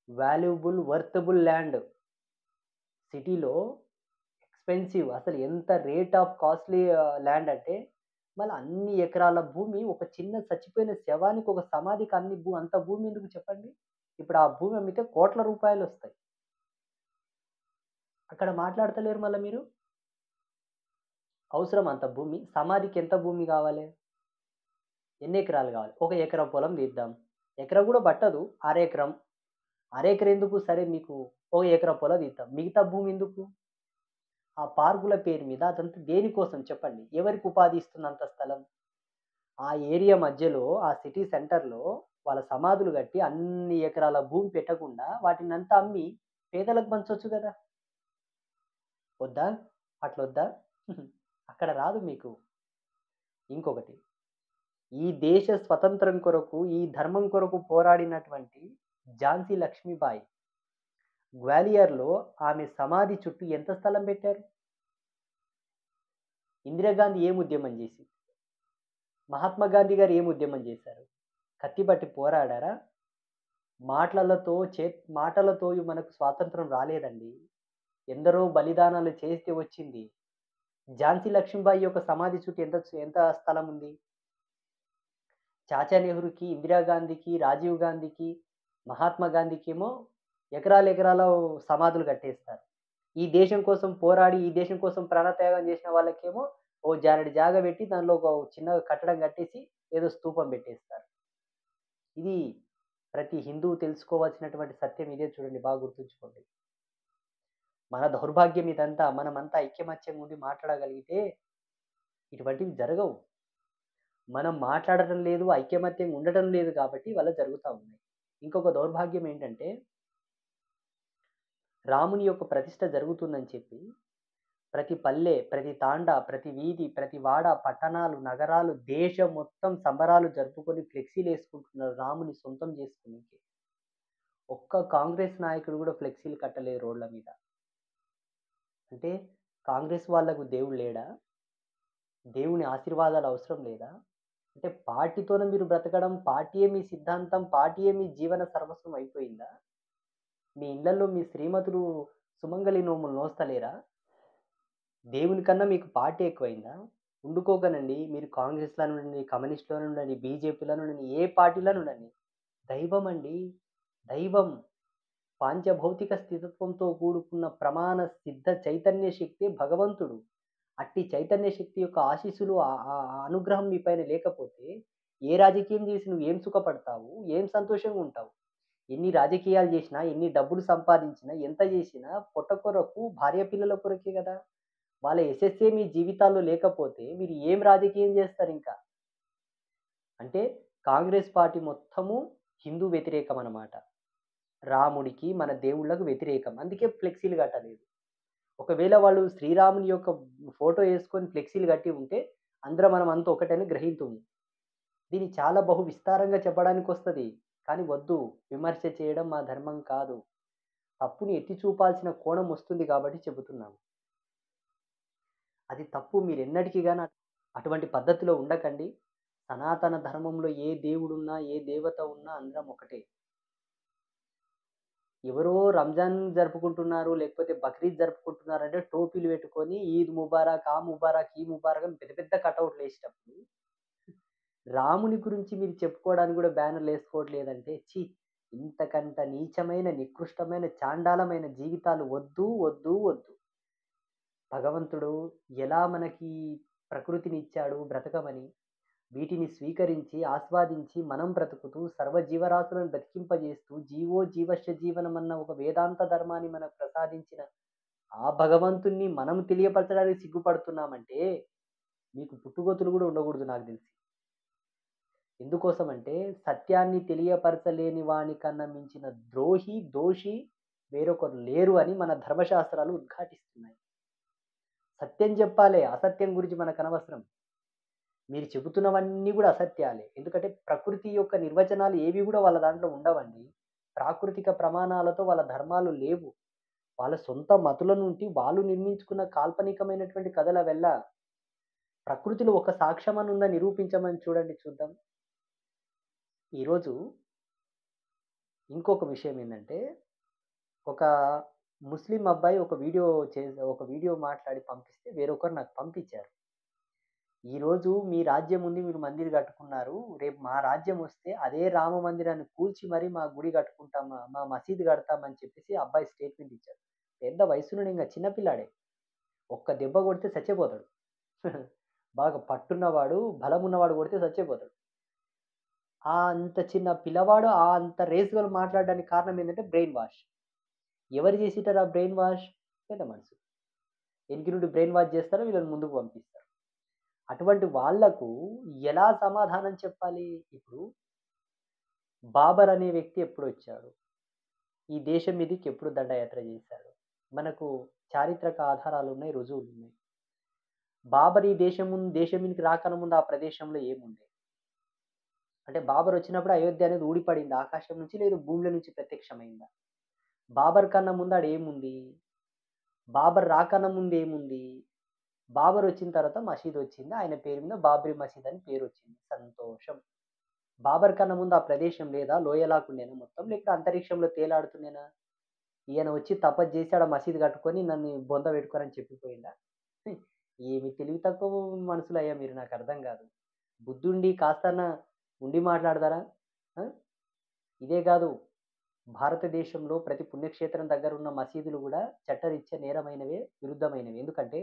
వాల్యుబుల్, వర్తబుల్ ల్యాండ్ సిటీలో ఎక్స్‌పెన్సివ్ అసలు ఎంత రేట్ ఆఫ్ కాస్ట్‌లీ ల్యాండ్ అంటే, మళ్ళా అన్ని ఎకరాల భూమి ఒక చిన్న చచ్చిపోయిన శవానికి ఒక సమాధికి అంత భూమి ఎందుకు చెప్పండి? ఇప్పుడు ఆ భూమి అమ్మితే కోట్ల రూపాయలొస్తాయి. అక్కడ మాట్లాడతలేరు మళ్ళా మీరు. అవసరమా అంత భూమి? సమాధికి ఎంత భూమి కావాలే? ఎన్ని ఎకరాలు కావాలి? ఒక ఎకరం పొలం తీద్దాం. ఎకరం కూడా పట్టదు. అరెకరం. అరెకరం ఎందుకు? సరే మీకు ఒక ఎకరం పొలం తీద్దాం. మిగతా భూమి ఎందుకు? ఆ పార్కుల పేరు మీద అదంతా దేనికోసం చెప్పండి? ఎవరికి ఉపాధి ఇస్తుంది అంత స్థలం? ఆ ఏరియా మధ్యలో, ఆ సిటీ సెంటర్‌లో వాళ్ళ సమాధులు కట్టి అన్ని ఎకరాల భూమి పెట్టకుండా వాటినంతా అమ్మి పేదలకు పంచొచ్చు గదా! వద్దా? అట్లొద్దా? అక్కడ రాదు మీకు. ఇంకొకటి, ఈ దేశ స్వతంత్రం కొరకు, ఈ ధర్మం కొరకు పోరాడినటువంటి ఝాన్సీ లక్ష్మీబాయి గ్వాలియర్‌లో ఆమె సమాధి చుట్టూ ఎంత స్థలం పెట్టారు? ఇందిరాగాంధీ ఏం ఉద్యమం చేసింది? మహాత్మా గాంధీ గారు ఏం ఉద్యమం చేశారు? కత్తి పట్టి పోరాడారా? మాటలతో మనకు స్వాతంత్రం రాలేదండి. ఎందరో బలిదానాలు చేస్తే వచ్చింది. ఝాన్సీ లక్ష్మీబాయి యొక్క సమాధి చుట్టూ ఎంత స్థలం ఉంది? చాచా నెహ్రూకి, ఇందిరాగాంధీకి, రాజీవ్ గాంధీకి, మహాత్మా గాంధీకేమో ఎకరాలు సమాధులు కట్టేస్తారు. ఈ దేశం కోసం పోరాడి, ఈ దేశం కోసం ప్రాణత్యాగం చేసిన వాళ్ళకేమో ఓ జానెడు జాగ పెట్టి దానిలో ఒక చిన్న కట్టడం కట్టేసి ఏదో స్తూపం పెట్టేస్తారు. ఇది ప్రతి హిందువు తెలుసుకోవాల్సినటువంటి సత్యం ఇదే చూడండి, బాగా గుర్తుంచుకోండి. మన దౌర్భాగ్యం ఇదంతా. మనమంతా ఐకమత్యంగా ఉండి మాట్లాడగలిగితే ఇటువంటివి జరగవు. మనం మాట్లాడటం లేదు, ఐకమత్యంగా ఉండటం లేదు కాబట్టి ఇవల్ల జరుగుతా ఉన్నాయి. ఇంకొక దౌర్భాగ్యం ఏంటంటే, రాముని యొక్క ప్రతిష్ఠ జరుగుతుందని చెప్పి ప్రతి పల్లె, ప్రతి తాండా, ప్రతి వీధి, ప్రతి వాడ, పట్టణాలు, నగరాలు, దేశం మొత్తం సంబరాలు జరుపుకొని ఫ్లెక్సీలేసుకుంటున్నారు రాముని సొంతం చేసుకునేకి. ఒక్క కాంగ్రెస్ నాయకుడు గూడా ఫ్లెక్సీలు కట్టలేదు రోడ్ల మీద. అంటే కాంగ్రెస్ వాళ్ళకు దేవుడు లేడా? దేవుని ఆశీర్వాదాలు అవసరం లేదా? అంటే పార్టీతోనే మీరు బ్రతకడం, పార్టీయే మీ సిద్ధాంతం, పార్టీయే మీ జీవన సర్వస్వం అయిపోయిందా? మీ ఇళ్లల్లో మీ శ్రీమతులు సుమంగళి నోములు నోస్తలేరా? దేవుని కన్నా మీకు పార్టీ ఎక్కువైందా? ఉండుకోకనండి. మీరు కాంగ్రెస్‌లోనే ఉండండి, కమ్యూనిస్ట్‌లోనే ఉండండి, బీజేపీలోనే ఉండండి, ఏ పార్టీలోనే ఉండండి. దైవమండి. దైవం. పాంచభౌతిక స్థితత్వంతో కూడుకున్న ప్రమాణ సిద్ధ చైతన్య శక్తి భగవంతుడు. అట్టి చైతన్య శక్తి యొక్క ఆశీస్సులు అనుగ్రహం మీ పైన లేకపోతే ఏ రాజకీయం చేసి నువ్వేం సుఖపడతావు? ఏం సంతోషంగా ఉంటావు? ఎన్ని రాజకీయాలు చేసినా, ఎన్ని డబ్బులు సంపాదించినా, ఎంత చేసినా పొట్ట కొరకు, భార్య పిల్లల కొరకే గదా! వాళ్ళ యశస్సే మీ జీవితాల్లో లేకపోతే మీరు ఏం రాజకీయం చేస్తారింకా? అంటే కాంగ్రెస్ పార్టీ మొత్తము హిందూ వ్యతిరేకం అన్నమాట. రాముడికి, మన దేవుళ్ళకు వ్యతిరేకం. అందుకే ఫ్లెక్సీలు కట్టలేదు. ఒకవేళ వాళ్ళు శ్రీరాముని యొక్క ఫోటో యేసుకొని ఫ్లెక్సీలు కట్టి ఉంటే, అందరం మనమంతా ఒకటని గ్రహింతుము. దీన్ని చాలా బహు విస్తారంగా చెప్పడానికొస్తది. కానీ వద్దు. విమర్శ చేయడం మా ధర్మం కాదు. తప్పుని ఎత్తి చూపాల్సిన కోణం వస్తుంది కాబట్టి చెబుతున్నాము. అది తప్పు. మీరెన్నటికి గాని అటువంటి పద్ధతిలో ఉండకండి. సనాతన ధర్మంలో ఏ దేవుడున్నా, ఏ దేవత ఉన్నా అందరం ఒకటే. ఎవరో రంజాన్ జరుపుకుంటున్నారు, లేకపోతే బక్రీద్ జరుపుకుంటున్నారంటే టోపీలు పెట్టుకొని ఈద్ ముబారక్, ఆ ముబారక్, ఈ ముబారక్ అని పెద్ద పెద్ద కటౌట్‌లేసేటప్పుడు, రాముని గురించి మీరు చెప్పుకోవడానికి గూడా బ్యానర్‌లేసుకోవట్లేదంటే ఛీ! ఇంతకంత నీచమైన, నికృష్టమైన, చాండాలమైన జీవితాలు వద్దు, వద్దు, వద్దు. భగవంతుడు ఎలా మనకి ప్రకృతినిచ్చాడు బ్రతకమని, వీటిని స్వీకరించి, ఆస్వాదించి మనం బ్రతుకుతూ సర్వ జీవరాశులను బ్రతికింపజేస్తూ జీవో జీవశ్య జీవనమన్న ఒక వేదాంత ధర్మాన్ని మనకు ప్రసాదించిన ఆ భగవంతుణ్ణి మనం తెలియపరచడానికి సిగ్గుపడుతున్నామంటే, మీకు పుట్టుగతులు గూడా ఉండగూడదు నాకు దెలిసి. ఎందుకోసమంటే, సత్యాన్ని తెలియపరచలేని వాని కన్నా మించిన ద్రోహి, దోషి వేరొకరు లేరు అని మన ధర్మశాస్త్రాలు ఉద్ఘాటిస్తున్నాయి. సత్యం జెప్పాలే. అసత్యం గురించి మనకనవసరం. మీరు చెబుతున్నవన్నీ గూడా అసత్యాలే. ఎందుకంటే ప్రకృతి యొక్క నిర్వచనాలు ఏవి గూడా వాళ్ళ దాంట్లో ఉండవండి. ప్రాకృతిక ప్రమాణాలతో వాళ్ళ ధర్మాలు లేవు. వాళ్ళ సొంత మతుల నుండి వాళ్ళు నిర్మించుకున్న కాల్పనికమైనటువంటి కథలవెల్లా. ప్రకృతిలో ఒక సాక్ష్యమనుందా నిరూపించమని చూడండి చూద్దాం. ఈరోజు ఇంకొక విషయం ఏందంటే, ఒక ముస్లిం అబ్బాయి ఒక వీడియో మాట్లాడి పంపిస్తే వేరొకరు నాకు పంపించారు. ఈరోజు మీ రాజ్యం ఉంది. మీరు మందిర్ కట్టుకున్నారు. రేపు మా రాజ్యం వస్తే అదే రామ మందిరాన్ని కూల్చి మరి మా గుడి కట్టుకుంటాం. మా మసీదు కడతామని చెప్పేసి అబ్బాయి స్టేట్‌మెంట్ ఇచ్చాడు. పెద్ద వయసున్నోడింగా చిన్న పిల్లాడే. ఒక్క దెబ్బ కొడితే చచ్చిపోతాడు. బాగా పట్టున్నవాడు, బలమున్నవాడు కొడితే చచ్చిపోతాడు. అంత చిన్న పిల్లవాడు అంత రేసుగలు మాట్లాడడానికి కారణం ఏందంటే బ్రెయిన్ వాష్. ఎవరు చేసింటారు ఆ బ్రెయిన్ వాష్? పెద్ద మనుషులు. ఎనక నుండి బ్రెయిన్ వాష్ చేస్తారు. వీళ్ళని ముందుకు పంపిస్తారు. అటువంటి వాళ్ళకు ఎలా సమాధానం చెప్పాలి? ఇప్పుడు బాబర్ అనే వ్యక్తి ఎప్పుడొచ్చాడు? ఈ దేశం మీదకి ఎప్పుడు దండయాత్ర చేశాడు? మనకు చారిత్రక ఆధారాలున్నాయి, రుజువులున్నాయి. బాబర్ ఈ దేశం మీదకి రాకన్న ముందు ఆ ప్రదేశంలో ఏముండే? అంటే బాబర్ వచ్చినప్పుడు అయోధ్య అనేది ఊడిపడిందా ఆకాశం నుంచి? లేదు భూమిలో నుంచి ప్రత్యక్షమైందా? బాబర్ కన్నా ముందు ఆడేముంది? బాబర్ రాకన్నా ముందేముంది? బాబర్ వచ్చిన తర్వాత మసీదొచ్చింది. ఆయన పేరు మీద బాబ్రీ మసీద్ అని పేరొచ్చింది. సంతోషం. బాబర్ కన్నా ముందు ఆ ప్రదేశం లేదా? లోయలాగుండేనా మొత్తం? లేకపోతే అంతరిక్షంలో తేలాడుతుండేనా? ఈయన వచ్చి తపస్సు చేసి ఆడ మసీదు కట్టుకొని నన్ను బొంద పెట్టుకోరని చెప్పిపోయిండా? హ్మ్. ఏమి తెలివి తక్కువ మనుషులయ్యా మీరు నాకర్థం కాదు. బుద్ధుండి కాస్తన్నా ఉండి మాట్లాడతారా? ఆ! ఇదే కాదు. భారతదేశంలో ప్రతి పుణ్యక్షేత్రం దగ్గర ఉన్న మసీదులు గూడా చట్టరీత్యా నేరమైనవే, విరుద్ధమైనవి. ఎందుకంటే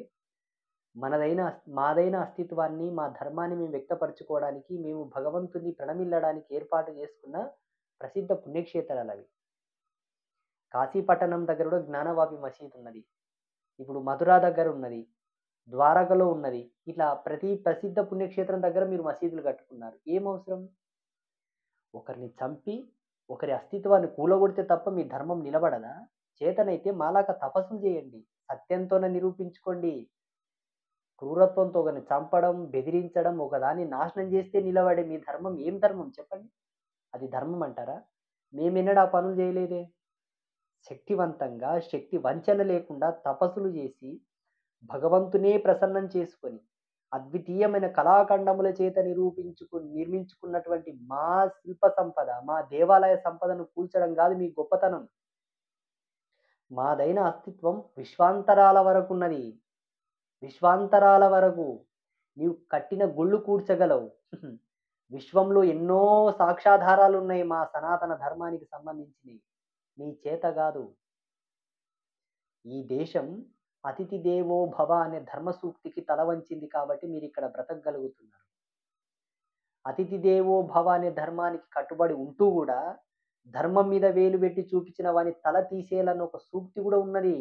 మాదైన అస్తిత్వాన్ని, మా ధర్మాన్ని మేము వ్యక్తపరచుకోవడానికి, మేము భగవంతుడిని ప్రణమిల్లడానికి ఏర్పాటు చేసుకున్న ప్రసిద్ధ పుణ్యక్షేత్రాలవి. కాశీ పట్టణం దగ్గర గూడా జ్ఞానవాపి మసీద్ ఉన్నది. ఇప్పుడు మధుర దగ్గర ఉన్నది. ద్వారకలో ఉన్నది. ఇట్లా ప్రతి ప్రసిద్ధ పుణ్యక్షేత్రం దగ్గర మీరు మసీదులు కట్టుకున్నారు. ఏం అవసరం? ఒకరిని చంపి, ఒకరి అస్తిత్వాన్ని కూలగొడితే తప్ప మీ ధర్మం నిలబడదా? చేతనైతే మాలాగా తపస్సులు చేయండి. సత్యంతోనే నిరూపించుకోండి. క్రూరత్వంతో ఒకరిని చంపడం, బెదిరించడం, ఒకదాన్ని నాశనం చేస్తే నిలబడే మీ ధర్మం ఏం ధర్మం చెప్పండి? అది ధర్మం అంటారా? మేమెన్నడూ ఆ పనులు చేయలేదే. శక్తివంతంగా, శక్తి వంచన లేకుండా తపస్సులు చేసి, భగవంతునే ప్రసన్నం చేసుకొని, అద్వితీయమైన కళాఖండముల చేత నిర్మించుకున్నటువంటి మా శిల్ప సంపద, మా దేవాలయ సంపదను కూల్చడం గాదు మీ గొప్పతనం. మాదైన అస్తిత్వం విశ్వాంతరాల వరకున్నది. విశ్వాంతరాల వరకు. నీవు కట్టిన గుళ్ళు కూర్చగలవు. విశ్వంలో ఎన్నో సాక్ష్యాధారాలున్నాయి మా సనాతన ధర్మానికి సంబంధించినయి. నీ చేత గాదు. ఈ దేశం అతిథి దేవో భవ అనే ధర్మ సూక్తికి తల వంచింది కాబట్టి మీరిక్కడ బ్రతకగలుగుతున్నారు. అతిథి దేవో భవ అనే ధర్మానికి కట్టుబడి ఉంటూ గూడా, ధర్మం మీద వేలు పెట్టి చూపించిన వాని తల తీసేయాలన్న ఒక సూక్తి గూడా ఉన్నది.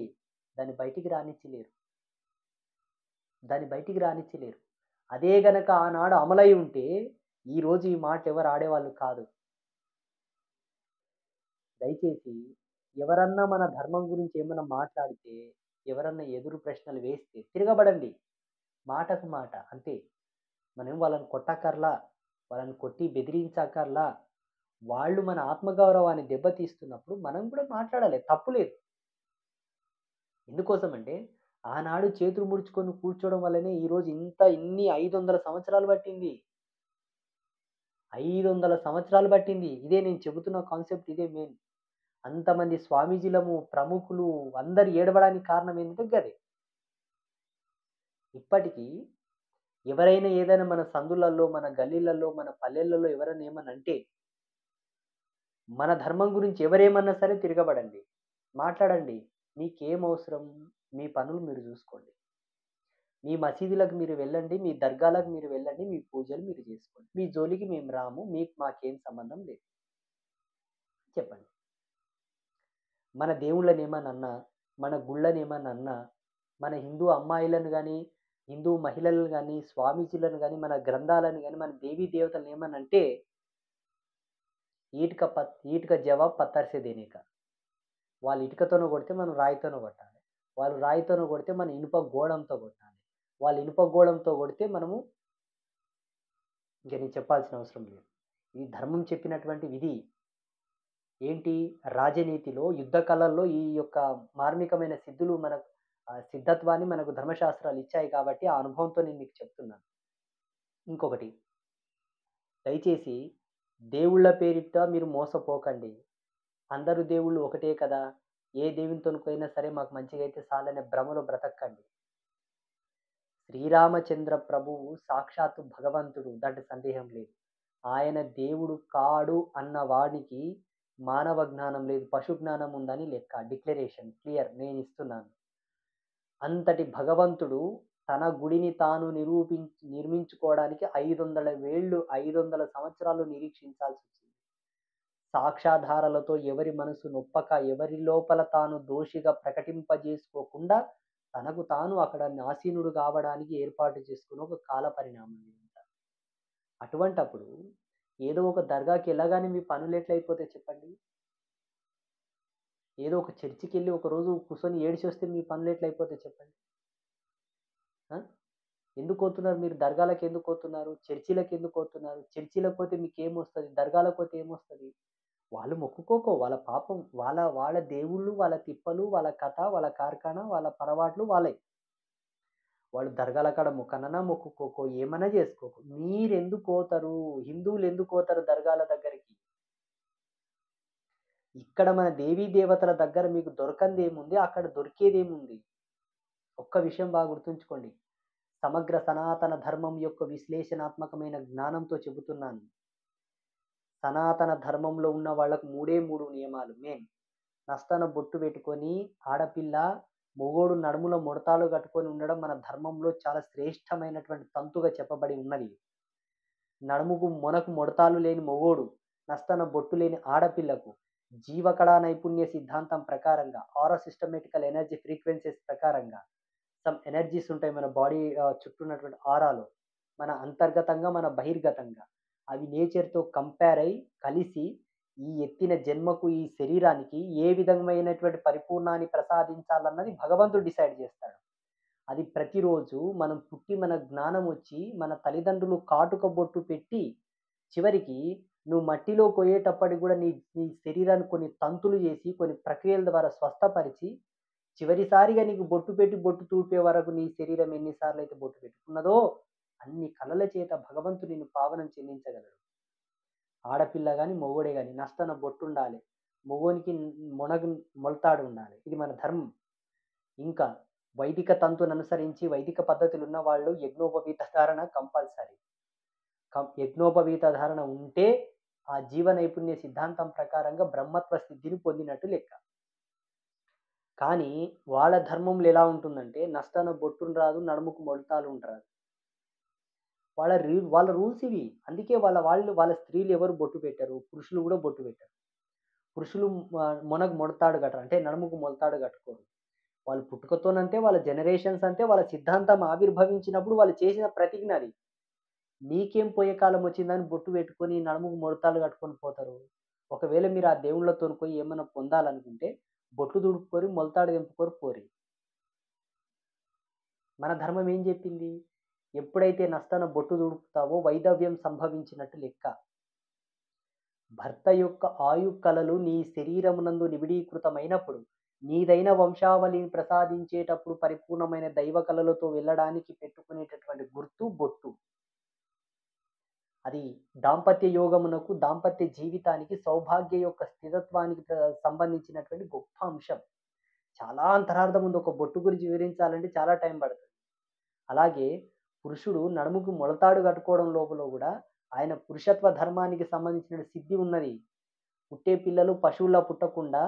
దాన్ని బయటికి రానిచ్చలేరు. దాన్ని బయటికి రానిచ్చలేరు. అదే గనక ఆనాడు అమలై ఉంటే, ఈరోజు ఈ మాట ఎవరు ఆడేవాళ్ళు కాదు. దయచేసి ఎవరన్నా మన ధర్మం గురించి ఏమన్నా మాట్లాడితే, ఎవరన్నా ఎదురు ప్రశ్నలు వేస్తే తిరగబడండి. మాటకు మాట అంతే. మనం వాళ్ళని కొట్టక్కర్లా. వాళ్ళని కొట్టి బెదిరించక్కర్లా. వాళ్ళు మన ఆత్మగౌరవాన్ని దెబ్బతీస్తున్నప్పుడు మనం కూడా మాట్లాడాలి. తప్పు లేదు. ఎందుకోసమంటే, ఆనాడు చేతులు ముడుచుకొని కూర్చోవడం వల్లనే ఈరోజు ఇన్ని 500 సంవత్సరాలు పట్టింది. 500 సంవత్సరాలు పట్టింది. ఇదే నేను చెబుతున్న కాన్సెప్ట్ ఇదే మెయిన్. అంతమంది స్వామీజీలము, ప్రముఖులు అందరూ ఏడవడానికి కారణం ఏంటంటే గదే. ఇప్పటికి ఎవరైనా ఏదైనా మన సందులల్లో, మన గల్లీలలో, మన పల్లెలలో ఎవరైనా ఏమన్నా అంటే, మన ధర్మం గురించి ఎవరేమన్నా సరే తిరగబడండి. మాట్లాడండి. మీకేం అవసరం? మీ పనులు మీరు జూసుకోండి. మీ మసీదులకు మీరు వెళ్ళండి. మీ దర్గాలకు మీరు వెళ్ళండి. మీ పూజలు మీరు జేసుకోండి. మీ జోలికి మేము రాము. మాకేం సంబంధం లేదు. చెప్పండి. మన దేవుళ్ళనేమన్నా, మన గుళ్ళనేమన్నా, మన హిందూ అమ్మాయిలను గాని, హిందూ మహిళలను గాని, స్వామీజీలను గాని, మన గ్రంథాలను గాని, మన దేవీ దేవతలను ఏమనంటే, ఈట్ కా జవాబ్ పత్తర్ సే దేనే కా. వాళ్ళు ఇటుకతోనో కొడితే మనం రాయితోనో కొట్టాలి. వాళ్ళు రాయితోనో కొడితే మనం ఇనుప గోళంతో కొట్టాలి. వాళ్ళు ఇనుప గోళంతో కొడితే మనము ఇంక నేను చెప్పాల్సిన అవసరం లేదు. ఈ ధర్మం చెప్పినటువంటి విధి ఏంటి? రాజనీతిలో, యుద్ధ కళల్లో ఈ యొక్క మార్మికమైన సిద్ధులు మనకు సిద్ధత్వాన్ని మనకు ధర్మశాస్త్రాలు ఇచ్చాయి కాబట్టి, ఆ అనుభవంతో నేను మీకు చెప్తున్నాను. ఇంకొకటి దయచేసి దేవుళ్ళ పేరిట మీరు మోసపోకండి. అందరు దేవుళ్ళు ఒకటే కదా! ఏ దేవునితోనికైనా సరే మాకు మంచిగైతే సాలనే భ్రమలో బ్రతక్కండి. శ్రీరామచంద్ర ప్రభువు సాక్షాత్తు భగవంతుడు. దాంట్లో సందేహం లేదు. ఆయన దేవుడు కాడు అన్న వాడికి మానవ జ్ఞానం లేదు. పశు జ్ఞానం ఉందని లెక్క. డిక్లరేషన్ క్లియర్ నేనిస్తున్నాను. అంతటి భగవంతుడు తన గుడిని తాను నిర్మించుకోవడానికి 500 సంవత్సరాలు నిరీక్షించాల్సొచ్చింది. సాక్ష్యాధారాలతో ఎవరి మనసు నొప్పక, ఎవరి లోపల తాను దోషిగా ప్రకటింపజేసుకోకుండా, తనకు తాను అక్కడ ఆసీనుడు కావడానికి ఏర్పాటు చేసుకున్న ఒక కాల పరిణామం ఇదంతా. అటువంటప్పుడు ఏదో ఒక దర్గాకెళ్ళగానే మీ పనులెట్లయిపోతాయి చెప్పండి? ఏదో ఒక చర్చికెళ్ళి ఒకరోజు కూర్చొని ఏడిసొస్తే మీ పనులెట్లయిపోతాయి చెప్పండి? ఆ! ఎందుకు పోతున్నారు మీరు దర్గాలకెందుకు పోతున్నారు? చర్చిలకెందుకు పోతున్నారు? చర్చిలకు పోతే మీకేమొస్తది? దర్గాలకు పోతే ఏమొస్తది? వాళ్ళు మొక్కుకోకో. వాళ్ళ పాపం. వాళ్ళ దేవుళ్ళు, వాళ్ళ తిప్పలు, వాళ్ళ కథ, వాళ్ళ కార్ఖానా, వాళ్ళ పరవాట్లు వాళ్ళయి. వాళ్ళు దర్గాల కాడ మొక్కనన్నా మొక్కుకోకో, ఏమన్నా జేసుకోకో. మీరెందుకు పోతరు? హిందువులెందుకు పోతరు దర్గాల దగ్గరికి? ఇక్కడ మన దేవీ దేవతల దగ్గర మీకు దొరకందేముంది? అక్కడ దొరికేదేముంది? ఒక్క విషయం బాగా గుర్తుంచుకోండి. సమగ్ర సనాతన ధర్మం యొక్క విశ్లేషణాత్మకమైన జ్ఞానంతో చెబుతున్నాను. సనాతన ధర్మంలో ఉన్న వాళ్ళకు 3 నియమాలు మెయిన్. నస్తన బొట్టు పెట్టుకొని ఆడపిల్ల, మొగోడు నడుములో ముడతాలు కట్టుకొని ఉండడం మన ధర్మంలో చాలా శ్రేష్టమైనటువంటి తంతుగా చెప్పబడి ఉన్నది. మొనకు ముడతాలు లేని మొగోడు, నస్తన బొట్టు లేని ఆడపిల్లకు జీవకళా నైపుణ్య సిద్ధాంతం ప్రకారంగా, సిస్టమాటికల్ ఎనర్జీ ఫ్రీక్వెన్సీస్ ప్రకారంగా సమ్ ఎనర్జీస్ ఉంటాయి మన బాడీ చుట్టూ ఉన్నటువంటి ఆరాలో. మన అంతర్గతంగా, మన బహిర్గతంగా. అవి నేచర్‌తో కంపేర్ అయ్యి, కలిసి ఈ ఎత్తిన జన్మకు, ఈ శరీరానికి ఏ విధమైనటువంటి పరిపూర్ణాన్ని ప్రసాదించాలన్నది భగవంతుడు డిసైడ్ జేస్తాడు. అది ప్రతిరోజు మనం పుట్టి మన జ్ఞానమొచ్చి, మన తల్లిదండ్రులు కాటుక బొట్టు పెట్టి, చివరికి నువ్వు మట్టిలో పోయేటప్పటికి గూడా నీ నీ శరీరాన్ని కొన్ని తంతులు జేసి, కొన్ని ప్రక్రియల ద్వారా స్వస్థపరిచి, చివరిసారిగా నీకు బొట్టు పెట్టి, బొట్టు తూర్పే వరకు నీ శరీరం ఎన్ని సార్లయితే బొట్టు పెట్టుకున్నదో, అన్ని కళల చేత భగవంతుడు నిన్ను పావనం చెందించగలడు. ఆడపిల్ల గాని, మొగోడే గాని నస్తన బొట్టుండాలి. మొగోనికి మొలతాడుండాలి. ఇది మన ధర్మం. ఇంకా వైదిక తంతుననుసరించి వైదిక పద్ధతులున్న వాళ్ళు యజ్ఞోపవీత ధారణ కంపల్సరీ. యజ్ఞోపవీత ధారణ ఉంటే, ఆ జీవ నైపుణ్య సిద్ధాంతం ప్రకారంగా బ్రహ్మత్వ సిద్ధిని పొందినట్టు లెక్క. కానీ వాళ్ళ ధర్మంలో ఎలా ఉంటుందంటే, నస్తన బొట్టుండ్రాదు, నడుముకు మొలతాలుండరాదు. వాళ్ళ రూల్స్ ఇవి. అందుకే వాళ్ళ స్త్రీలు ఎవరు బొట్టు పెట్టరు. పురుషులు గూడా బొట్టు పెట్టరు. పురుషులు మొనకు మొడతాడు కట్టరు. అంటే నడుముకు మొలతాడు కట్టుకోరు. వాళ్ళు పుట్టుకతోనంతే, వాళ్ళ జనరేషన్స్ అంతే, వాళ్ళ సిద్ధాంతం ఆవిర్భవించినప్పుడు వాళ్ళు చేసిన ప్రతిజ్ఞ అది. నీకేం పోయే కాలం వచ్చిందని బొట్టు పెట్టుకొని, నడుముకు ముడతాలు కట్టుకొని పోతారు. ఒకవేళ మీరు ఆ దేవుళ్ళతోని పోయి ఏమన్నా పొందాలనుకుంటే, బొట్లు తుడుపుకోరి, మొలతాడు తెంపుకొని పోరి. మన ధర్మం ఏం చెప్పింది? ఎప్పుడైతే నస్తాన బొట్టు తుడుపుతావో వైధవ్యం సంభవించినట్టు లెక్క. భర్త యొక్క ఆయుక్కలలు నీ శరీరమునందు నిబిడీకృతమైనప్పుడు, నీదైన వంశావళిని ప్రసాదించేటప్పుడు పరిపూర్ణమైన దైవ కలలతో వెళ్ళడానికి పెట్టుకునేటటువంటి గుర్తు బొట్టు. అది దాంపత్య యోగమునకు, దాంపత్య జీవితానికి, సౌభాగ్య యొక్క స్థిరత్వానికి సంబంధించినటువంటి గొప్ప అంశం. చాలా అంతరార్థం ఉంది. ఒక బొట్టు గురించి వివరించాలంటే చాలా టైం పడతది. అలాగే పురుషుడు నడుముకు మొలతాడు కట్టుకోవడం లోపల గూడా ఆయన పురుషత్వ ధర్మానికి సంబంధించిన సిద్ధి ఉన్నది. పుట్టే పిల్లలు పశువుల్లా పుట్టకుండా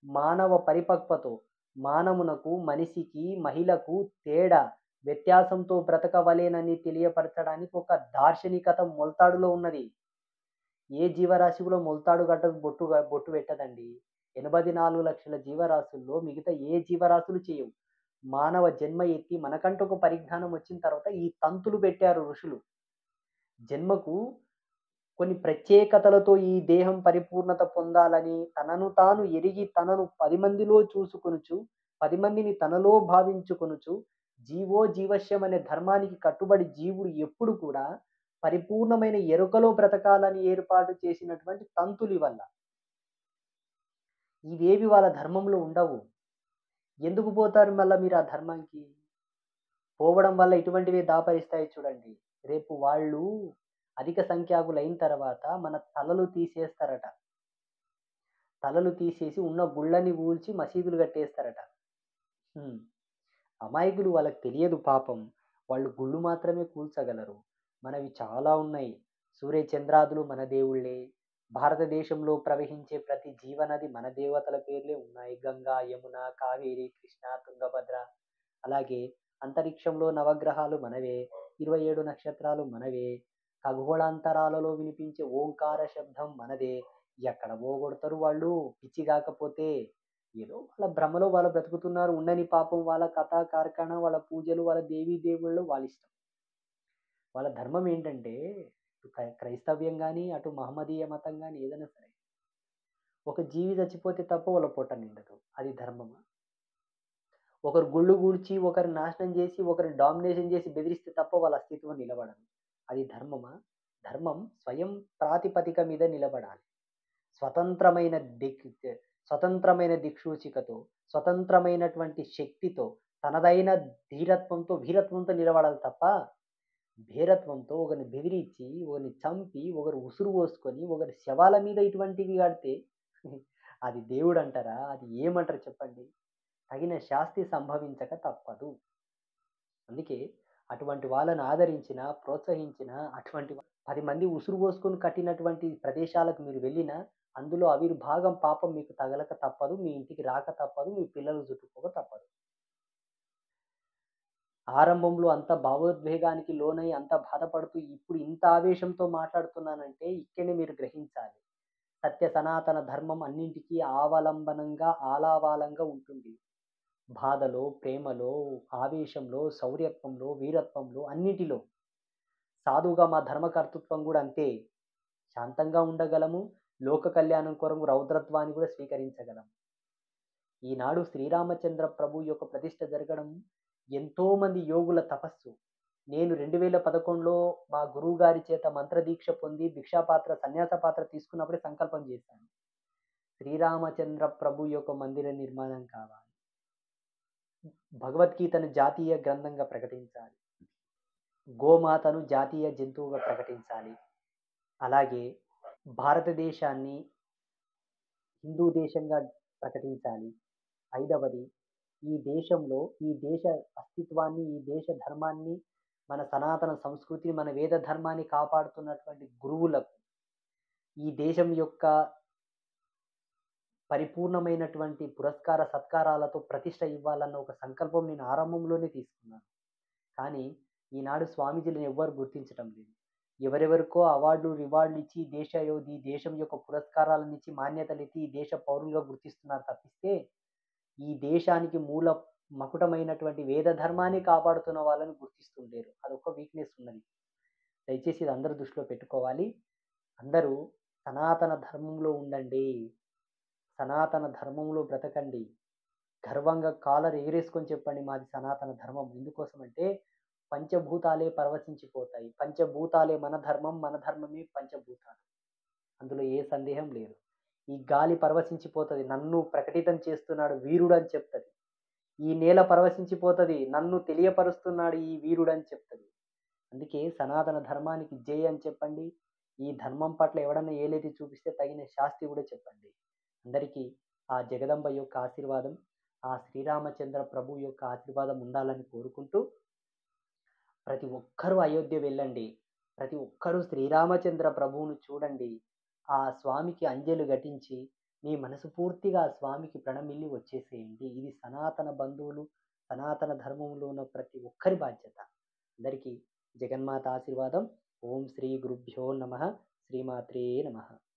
మానవ పరిపక్వతో, మానవునకు, మనిషికి, మహిళకు తేడా, వ్యత్యాసంతో బ్రతకవలెనని తెలియపరచడానికి ఒక దార్శనికత మొలతాడులో ఉన్నది. ఏ జీవరాశి కూడా మొలతాడు గట్టదు, బొట్టు పెట్టదండి. 84,00,000 జీవరాశుల్లో మిగతా ఏ జీవరాశులు చేయవు. మానవ జన్మ ఎత్తి మనకంటూ ఒక పరిజ్ఞానం వచ్చిన తర్వాత ఈ తంతులు పెట్టారు ఋషులు. జన్మకు కొన్ని ప్రత్యేకతలతో ఈ దేహం పరిపూర్ణత పొందాలని తనను తాను ఎరిగి తనను 10 మందిలో చూసుకొనుచు, 10 మందిని తనలో భావించుకొనుచు, జీవో జీవశ్యం అనే ధర్మానికి కట్టుబడి జీవుడు ఎప్పుడు కూడా పరిపూర్ణమైన ఎరుకలో బ్రతకాలని ఏర్పాటు చేసినటువంటి తంతులు వల్ల. ఇవేవి వాళ్ళ ధర్మంలో ఉండవు. ఎందుకు పోతారు మళ్ళా మీరు ఆ ధర్మానికి? పోవడం వల్ల ఇటువంటివే దాపరిస్తాయి చూడండి. రేపు వాళ్ళు అధిక సంఖ్యాకులైన తర్వాత మన తలలు తీసేస్తారట. తలలు తీసేసి ఉన్న గుళ్ళని కూల్చి మసీదులు కట్టేస్తారట. హ్మ్. అమాయకులు వాళ్ళకి తెలియదు పాపం. వాళ్ళు గుళ్ళు మాత్రమే కూల్చగలరు. మనవి చాలా ఉన్నాయి. సూర్య చంద్రాదులు మన దేవుళ్ళే. భారతదేశంలో ప్రవహించే ప్రతి జీవనది మన దేవతల పేర్లే ఉన్నాయి. గంగా, యమున, కావేరి, కృష్ణ, తుంగభద్ర. అలాగే అంతరిక్షంలో నవగ్రహాలు మనవే. 27 నక్షత్రాలు మనవే. ఖగోళాంతరాలలో వినిపించే ఓంకార శబ్దం మనదే. ఎక్కడ పోగొడతారు వాళ్ళు పిచ్చి కాకపోతే. ఏదో వాళ్ళ భ్రమలో వాళ్ళు బ్రతుకుతున్నారు. ఉండని పాపం వాళ్ళ కథా కార్ఖానా, వాళ్ళ పూజలు, వాళ్ళ దేవీ దేవుళ్ళు వాళ్ళిష్టం. వాళ్ళ ధర్మం ఏంటంటే ఇటు క్రైస్తవ్యం గాని, అటు మహమ్మదీయ మతం గాని ఏదైనా సరే. ఒక జీవి చచ్చిపోతే తప్ప వాళ్ళ పొట్ట నిండదు. అది ధర్మమా? ఒకరు గుళ్ళు గూల్చి, ఒకరిని నాశనం జేసి, ఒకరిని డామినేషన్ జేసి బెదిరిస్తే తప్ప వాళ్ళ అస్తిత్వం నిలబడదు. అది ధర్మమా? ధర్మం స్వయం ప్రాతిపదిక మీద నిలబడాలి. స్వతంత్రమైన స్వతంత్రమైన దిక్సూచికతో, స్వతంత్రమైనటువంటి శక్తితో, తనదైన ధీరత్వంతో, వీరత్వంతో నిలబడాలి తప్ప, భీరత్వంతో ఒకరిని బెదిరించి, ఒకరిని చంపి, ఒకరు ఉసురు పోసుకొని, ఒకరి శవాల మీద ఇటువంటివి కడితే అది దేవుడంటారా? అది ఏమంటారు చెప్పండి? తగిన శాస్తి సంభవించక తప్పదు. అందుకే అటువంటి వాళ్ళని ఆదరించిన, ప్రోత్సహించిన, అటువంటి 10 మంది ఉసురు పోసుకొని కట్టినటువంటి ప్రదేశాలకు మీరు వెళ్ళినా, అందులో ఆవిర్భాగం పాపం మీకు తగలక తప్పదు. మీ ఇంటికి రాక తప్పదు. మీ పిల్లలు చుట్టుకోక తప్పదు. ఆరంభంలో అంత భావోద్వేగానికి లోనై అంత బాధపడుతూ ఇప్పుడు ఇంత ఆవేశంతో మాట్లాడుతున్నానంటే ఇక్కడనే మీరు గ్రహించాలి. సత్య సనాతన ధర్మం అన్నింటికీ ఆవలంబనంగా, ఆలావాలంగా ఉంటుంది. బాధలో, ప్రేమలో, ఆవేశంలో, శౌర్యత్వంలో, వీరత్వంలో అన్నిటిలో. సాధువుగా మా ధర్మకర్తృత్వం గూడా అంతే. శాంతంగా ఉండగలము. లోక కళ్యాణం కొరకు రౌద్రత్వాన్ని కూడా స్వీకరించగలం. ఈనాడు శ్రీరామచంద్ర ప్రభు యొక్క ప్రతిష్ఠ జరగడం ఎంతోమంది యోగుల తపస్సు. నేను 2011లో మా గురువుగారి చేత మంత్రదీక్ష పొంది భిక్షాపాత్ర, సన్యాస పాత్ర తీసుకున్నప్పుడే సంకల్పం చేశాను. శ్రీరామచంద్ర ప్రభు యొక్క మందిర నిర్మాణం కావాలి. భగవద్గీతను జాతీయ గ్రంథంగా ప్రకటించాలి. గోమాతను జాతీయ జంతువుగా ప్రకటించాలి. అలాగే భారతదేశాన్ని హిందూ దేశంగా ప్రకటించాలి. ఐదవది ఈ దేశంలో ఈ దేశ అస్తిత్వాన్ని, ఈ దేశ ధర్మాన్ని, మన సనాతన సంస్కృతిని, మన వేద ధర్మాన్ని కాపాడుతున్నటువంటి గురువులకు ఈ దేశం యొక్క పరిపూర్ణమైనటువంటి పురస్కార సత్కారాలతో ప్రతిష్ఠ ఇవ్వాలన్న ఒక సంకల్పం నేను ఆరంభంలోనే తీసుకున్నాను. కానీ ఈనాడు స్వామీజీలను ఎవ్వరు గుర్తించటం లేదు. ఎవరెవరికో అవార్డులు, రివార్డులు ఇచ్చి ఈ దేశం యొక్క పురస్కారాలనిచ్చి, మాన్యతలిచ్చి ఈ దేశ పౌరులుగా గుర్తిస్తున్నారు తప్పిస్తే, ఈ దేశానికి మూల మకుటమైనటువంటి వేద ధర్మాన్ని కాపాడుతున్న వాళ్ళని గుర్తిస్తుండలేరు. అదొక వీక్‌నెస్ ఉన్నది. దయచేసి ఇది అందరూ దృష్టిలో పెట్టుకోవాలి. అందరూ సనాతన ధర్మంలో ఉండండి. సనాతన ధర్మంలో బ్రతకండి. గర్వంగా కాలర్ ఎగిరేసుకొని చెప్పండి మాది సనాతన ధర్మం. ఎందుకోసమంటే పంచభూతాలే పరవశించిపోతాయి. పంచభూతాలే మన ధర్మం, మన ధర్మమే పంచభూతాలు. అందులో ఏ సందేహం లేదు. ఈ గాలి పరవశించిపోతది. నన్ను ప్రకటితం చేస్తున్నాడు వీరుడని చెప్తది. ఈ నేల పరవశించిపోతది. నన్ను తెలియపరుస్తున్నాడు ఈ వీరుడని చెప్తది. అందుకే సనాతన ధర్మానికి జై అని చెప్పండి. ఈ ధర్మం పట్ల ఎవడన్నా ఏలెత్తి చూపిస్తే తగిన శాస్తి కూడా చెప్పండి. అందరికీ ఆ జగదంబ యొక్క ఆశీర్వాదం, ఆ శ్రీరామచంద్ర ప్రభు యొక్క ఆశీర్వాదం ఉండాలని కోరుకుంటూ ప్రతి ఒక్కరూ అయోధ్య వెళ్ళండి. ప్రతి ఒక్కరూ శ్రీరామచంద్ర ప్రభువును చూడండి. ఆ స్వామికి అంజెలు ఘటించి మీ మనసు పూర్తిగా ఆ స్వామికి ప్రణమిల్లి వచ్చేసేయండి. ఇది సనాతన బంధువులు, సనాతన ధర్మంలో ఉన్న ప్రతి ఒక్కరి బాధ్యత. అందరికీ జగన్మాత ఆశీర్వాదం. ఓం శ్రీ గురుభ్యో నమః. శ్రీమాత్రే నమః.